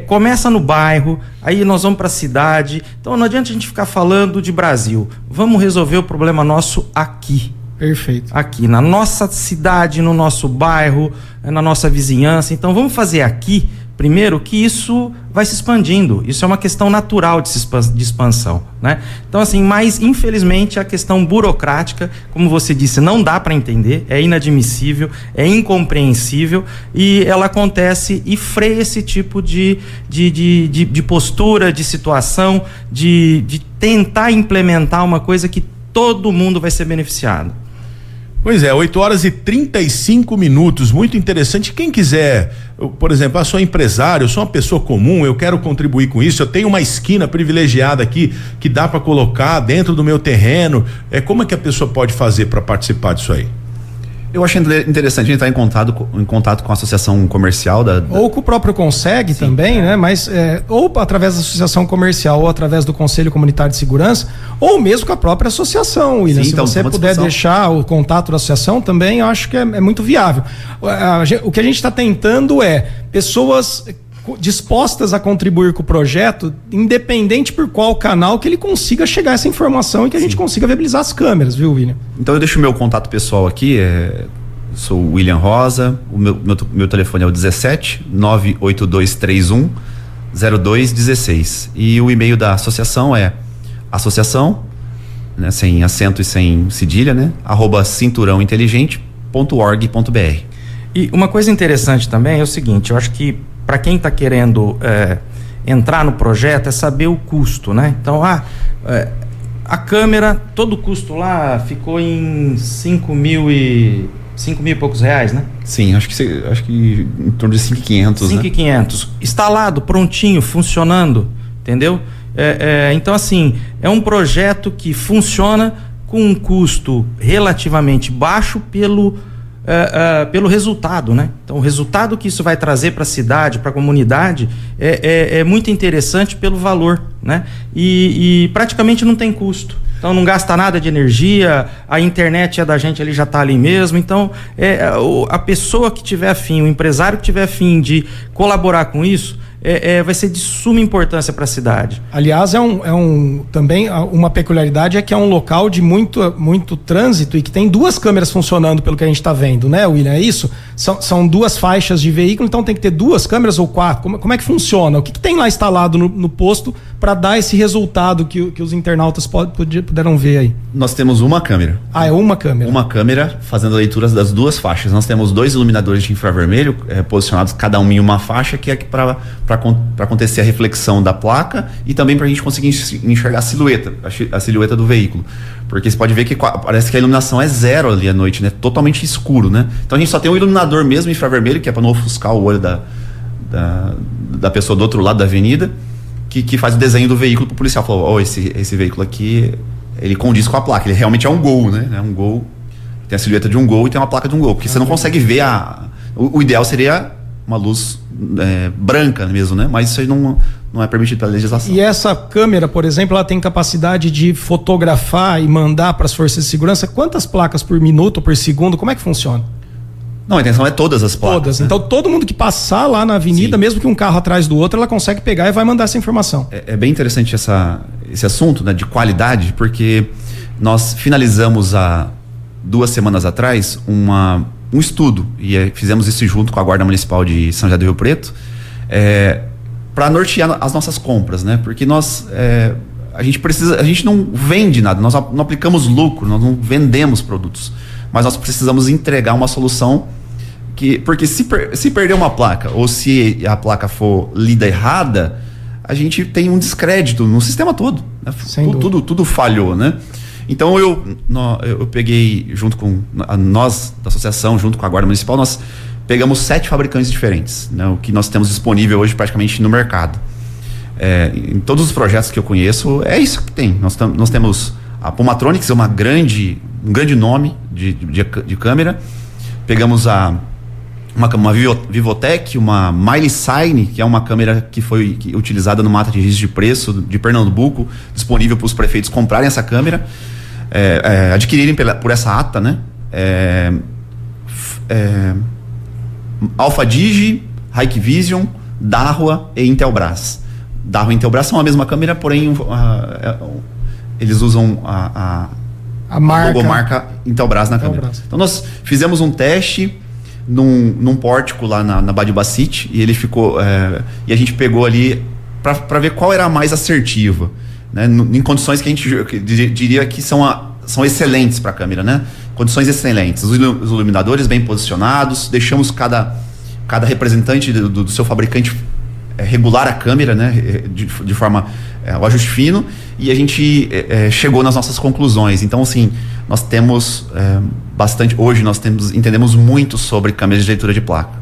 começa no bairro, aí nós vamos para a cidade. Então, não adianta a gente ficar falando de Brasil. Vamos resolver o problema nosso aqui. Perfeito. Aqui, na nossa cidade, no nosso bairro, na nossa vizinhança. Então, vamos fazer aqui, primeiro, que isso vai se expandindo. Isso é uma questão natural de expansão, né? Então, assim, mas infelizmente a questão burocrática, como você disse, não dá para entender, é inadmissível, é incompreensível e ela acontece e freia esse tipo de postura, de situação, de tentar implementar uma coisa que todo mundo vai ser beneficiado. Pois é, 8h35, muito interessante. Quem quiser, por exemplo, eu sou empresário, eu sou uma pessoa comum, eu quero contribuir com isso, eu tenho uma esquina privilegiada aqui que dá para colocar dentro do meu terreno, como é que a pessoa pode fazer para participar disso aí? Eu achei interessante a gente estar em contato com a associação comercial ou com o próprio Conseg. Sim, também, né? Mas ou através da associação comercial ou através do Conselho Comunitário de Segurança ou mesmo com a própria associação, William. Sim, se então, você puder deixar o contato da associação também, eu acho que é muito viável. O que a gente está tentando é pessoas dispostas a contribuir com o projeto, independente por qual canal, que ele consiga chegar a essa informação e que a gente consiga viabilizar as câmeras, viu, William? Então eu deixo o meu contato pessoal aqui, sou o William Rosa, o meu telefone é o 17 98231 0216 e o e-mail da associação é associação, né, sem acento e sem cedilha, né, @cinturãointeligente.org.br. E uma coisa interessante também é o seguinte, eu acho que para quem está querendo entrar no projeto é saber o custo, né? Então, a câmera, todo o custo lá ficou em 5 mil e poucos reais, né? Sim, acho que em torno de 5.500, 5.500. Instalado, prontinho, funcionando, entendeu? Então, assim, é um projeto que funciona com um custo relativamente baixo pelo resultado, né? Então, o resultado que isso vai trazer para a cidade, para a comunidade, é muito interessante pelo valor, né? E praticamente não tem custo. Então, não gasta nada de energia, a internet da gente ali já está ali mesmo. Então, a pessoa que tiver afim, o empresário que tiver afim de colaborar com isso, vai ser de suma importância para a cidade. Aliás, também uma peculiaridade é que é um local de muito trânsito e que tem 2 câmeras funcionando, pelo que a gente está vendo, né, William? É isso? São 2 faixas de veículo, então tem que ter 2 câmeras ou 4. Como é que funciona? O que tem lá instalado no posto para dar esse resultado que os internautas puderam ver aí? Nós temos uma câmera. É uma câmera. Uma câmera fazendo a leitura das 2 faixas. Nós temos 2 iluminadores de infravermelho posicionados cada um em uma faixa, que é para acontecer a reflexão da placa e também para a gente conseguir enxergar a silhueta do veículo. Porque você pode ver que parece que a iluminação é zero ali à noite, né? Totalmente escuro, né? Então a gente só tem um iluminador mesmo infravermelho, que é para não ofuscar o olho da pessoa do outro lado da avenida, que faz o desenho do veículo pro policial. Falou, esse veículo aqui, ele condiz com a placa. Ele realmente é um Gol, né? É um Gol, tem a silhueta de um Gol e tem uma placa de um Gol. Porque você não consegue ver o ideal seria uma luz branca mesmo, né? Mas isso aí não é permitido pela legislação. E essa câmera, por exemplo, ela tem capacidade de fotografar e mandar para as forças de segurança quantas placas por minuto ou por segundo? Como é que funciona? Não, a intenção é todas as placas. Todas. Né? Então todo mundo que passar lá na avenida, mesmo que um carro atrás do outro, ela consegue pegar e vai mandar essa informação. É bem interessante esse assunto, né, de qualidade, porque nós finalizamos há 2 semanas atrás um estudo, e fizemos isso junto com a Guarda Municipal de São José do Rio Preto, para nortear as nossas compras, né? Porque a gente não vende nada, nós não aplicamos lucro, nós não vendemos produtos, mas nós precisamos entregar uma solução porque se perder uma placa ou se a placa for lida errada, a gente tem um descrédito no sistema todo, né? Tudo falhou, né? Então eu peguei, junto com nós da associação, junto com a Guarda Municipal, nós pegamos 7 fabricantes diferentes, né, o que nós temos disponível hoje praticamente no mercado. Em todos os projetos que eu conheço, é isso que tem. Nós temos a Pulmatronics, um grande nome de câmera. Pegamos uma Vivotec, uma Milesign, que é uma câmera que foi utilizada no Mata de Registro de Preço de Pernambuco, disponível para os prefeitos comprarem essa câmera, adquirirem por essa ata, né? Alpha Digi, Hikvision, Dahua e Intelbras. Dahua e Intelbras são a mesma câmera, porém eles usam a logomarca Intelbras na câmera. Então nós fizemos um teste num pórtico lá na Badibacite, e ele ficou e a gente pegou ali para ver qual era a mais assertiva, né, em condições que a gente diria que são excelentes para a câmera, né? Condições excelentes, os iluminadores bem posicionados, deixamos cada representante do seu fabricante regular a câmera, né, de forma o ajuste fino, e a gente chegou nas nossas conclusões. Então, assim, nós temos bastante, hoje nós entendemos muito sobre câmeras de leitura de placa.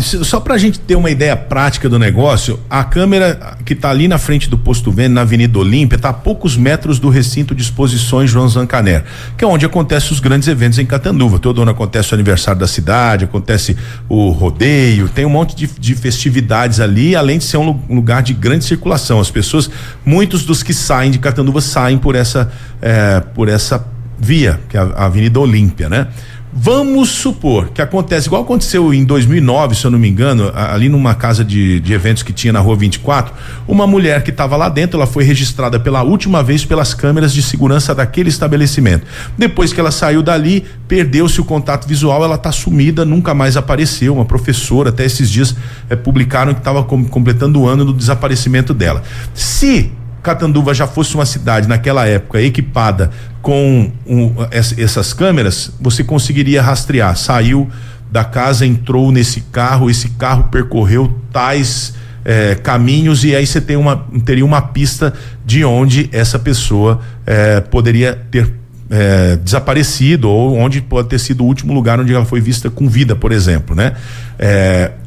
Só pra gente ter uma ideia prática do negócio, a câmera que tá ali na frente do Posto Vênio, na Avenida Olímpia, tá a poucos metros do recinto de exposições João Zancanero, que é onde acontecem os grandes eventos em Catanduva. Todo ano acontece o aniversário da cidade, acontece o rodeio, tem um monte de festividades ali, além de ser um lugar de grande circulação. As pessoas, muitos dos que saem de Catanduva saem por essa via, que é a Avenida Olímpia, né? Vamos supor que acontece igual aconteceu em 2009, se eu não me engano, ali numa casa de eventos que tinha na Rua 24, uma mulher que estava lá dentro, ela foi registrada pela última vez pelas câmeras de segurança daquele estabelecimento. Depois que ela saiu dali, perdeu-se o contato visual, ela está sumida, nunca mais apareceu. Uma professora, até esses dias publicaram que estava completando o ano do desaparecimento dela. Se Catanduva já fosse uma cidade naquela época equipada com essas câmeras, você conseguiria rastrear. Saiu da casa, entrou nesse carro, esse carro percorreu tais caminhos, e aí você teria uma pista de onde essa pessoa poderia ter desaparecido, ou onde pode ter sido o último lugar onde ela foi vista com vida, por exemplo, né?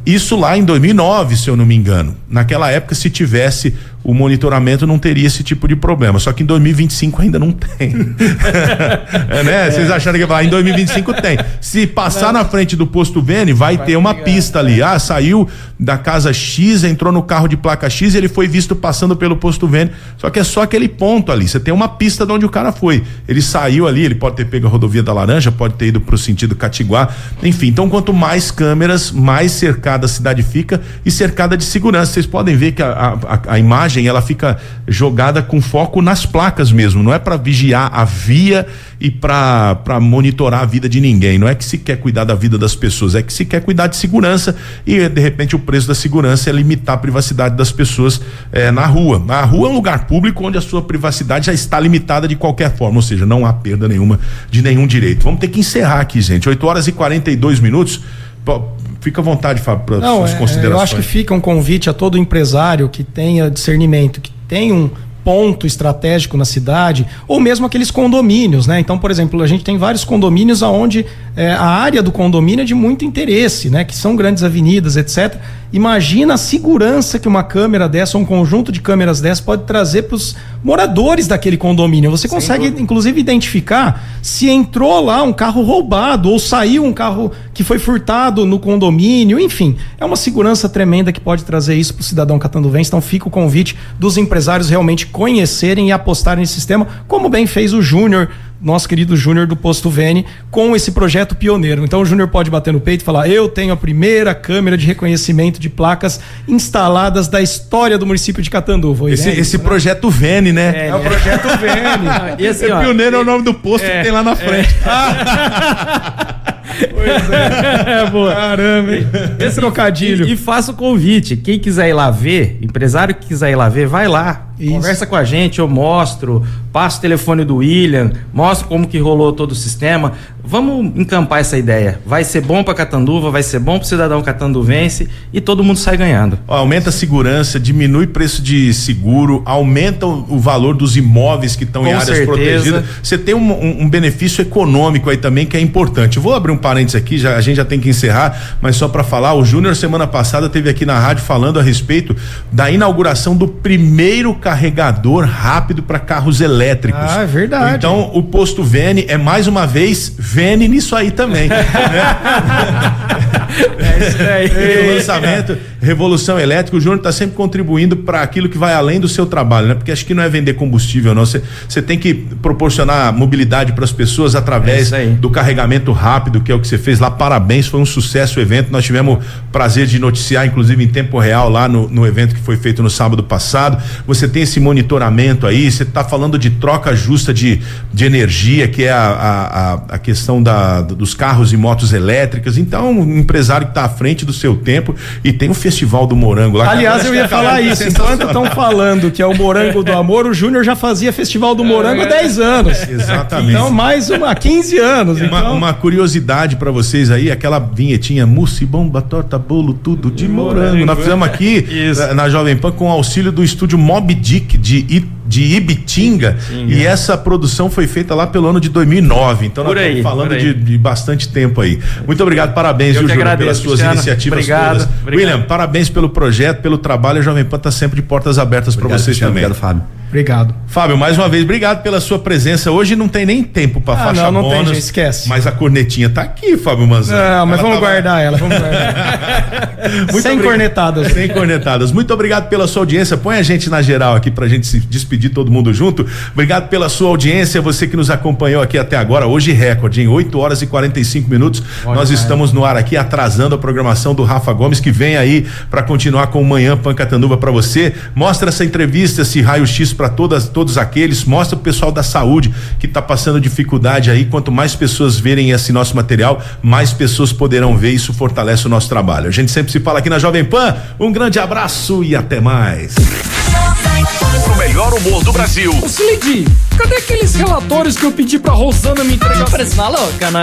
Isso lá em 2009, se eu não me engano. Naquela época, se tivesse o monitoramento, não teria esse tipo de problema. Só que em 2025 ainda não tem. Né? Vocês acharam que em 2025 tem. Se passar na frente do Posto Vênio, vai ter uma pista ali. Saiu da casa X, entrou no carro de placa X e ele foi visto passando pelo Posto Vênio. Só que é só aquele ponto ali. Você tem uma pista de onde o cara foi. Ele saiu ali, ele pode ter pego a rodovia da Laranja, pode ter ido pro sentido Catiguá. Enfim, então quanto mais câmeras, mais cercada a cidade fica, e cercada de segurança. Vocês podem ver que a imagem, ela fica jogada com foco nas placas mesmo, não é para vigiar a via e para monitorar a vida de ninguém. Não é que se quer cuidar da vida das pessoas, é que se quer cuidar de segurança, e de repente o preço da segurança é limitar a privacidade das pessoas na rua. A rua é um lugar público onde a sua privacidade já está limitada de qualquer forma, ou seja, não há perda nenhuma de nenhum direito. Vamos ter que encerrar aqui, gente. 8h42. Fica à vontade, Fábio, para suas considerações. Eu acho que fica um convite a todo empresário que tenha discernimento, que tem um ponto estratégico na cidade, ou mesmo aqueles condomínios, né? Então, por exemplo, a gente tem vários condomínios onde a área do condomínio é de muito interesse, né? Que são grandes avenidas, etc. Imagina a segurança que uma câmera dessa, ou um conjunto de câmeras dessa pode trazer para os moradores daquele condomínio. Você consegue, inclusive, identificar se entrou lá um carro roubado ou saiu um carro que foi furtado no condomínio. Enfim, é uma segurança tremenda que pode trazer isso para o cidadão catanduvense. Então fica o convite dos empresários realmente conhecerem e apostarem nesse sistema, como bem fez o Júnior, nosso querido Júnior do Posto Vênio, com esse projeto pioneiro. Então o Júnior pode bater no peito e falar: eu tenho a primeira câmera de reconhecimento de placas instaladas da história do município de Catanduva. Esse projeto Vênio, né? É o projeto Vênio. E assim, pioneiro é o nome do posto que tem lá na frente. Pois é. Boa. Caramba, hein? Esse trocadilho. E faça o convite. Quem quiser ir lá ver, empresário que quiser ir lá ver, vai lá. Conversa com a gente, eu mostro, passo o telefone do William, mostro como que rolou todo o sistema. Vamos encampar essa ideia. Vai ser bom para Catanduva, vai ser bom para o cidadão catanduvense e todo mundo sai ganhando. Aumenta a segurança, diminui preço de seguro, aumenta o valor dos imóveis que estão em áreas protegidas. Você tem um benefício econômico aí também que é importante. Eu vou abrir um parênteses aqui, a gente já tem que encerrar, mas só para falar, o Júnior semana passada esteve aqui na rádio falando a respeito da inauguração do primeiro carregador rápido para carros elétricos. Ah, é verdade. Então o posto Vene é mais uma vez Vene nisso aí também. Né? É isso aí. O lançamento, Revolução Elétrica, o Júnior está sempre contribuindo para aquilo que vai além do seu trabalho, né? Porque acho que não é vender combustível, não. Você tem que proporcionar mobilidade para as pessoas através do carregamento rápido, que é o que você fez lá. Parabéns, foi um sucesso o evento. Nós tivemos prazer de noticiar, inclusive em tempo real, lá no evento que foi feito no sábado passado. Você tem esse monitoramento aí, você está falando de troca justa de energia, que é a questão dos carros e motos elétricas. Então, um empresário que está à frente do seu tempo, e tem o Festival do Morango lá. Aliás, eu ia falar isso. Enquanto estão falando que é o Morango do Amor, o Júnior já fazia Festival do Morango há 10 anos. Exatamente. Então, mais 15 anos. Uma curiosidade para vocês aí, aquela vinhetinha mousse, bomba, torta, bolo, tudo de morango. Nós fizemos aqui na Jovem Pan com o auxílio do estúdio Moby Dick de Ibitinga, e essa produção foi feita lá pelo ano de 2009. Então nós estamos falando de bastante tempo aí. Muito obrigado, parabéns, Júnior, pelas suas iniciativas todas. William, parabéns pelo projeto, pelo trabalho. A Jovem Pan está sempre de portas abertas para vocês também. Obrigado, Fábio. Obrigado. Fábio, mais uma vez, obrigado pela sua presença. Hoje não tem nem tempo para faixa não bônus. Tem, gente, esquece. Mas a cornetinha tá aqui, Fábio Manzano. Não, mas vamos guardar ela, vamos guardar. Sem cornetadas. Sem cornetadas. Muito obrigado pela sua audiência. Põe a gente na geral aqui pra gente se despedir todo mundo junto. Obrigado pela sua audiência, você que nos acompanhou aqui até agora. Hoje recorde, em 8 horas e 45 minutos. Nós estamos no ar aqui, atrasando a programação do Rafa Gomes, que vem aí para continuar com o Manhã Pan Catanduva para você. Mostra essa entrevista, esse raio-x para todos aqueles, mostra o pessoal da saúde que está passando dificuldade aí. Quanto mais pessoas verem esse nosso material, mais pessoas poderão ver. Isso fortalece o nosso trabalho. A gente sempre se fala aqui na Jovem Pan. Um grande abraço e até mais. O melhor humor do Brasil. Ô, Slade, cadê aqueles relatórios que eu pedi pra Rosana me entregar? Parece uma louca, né?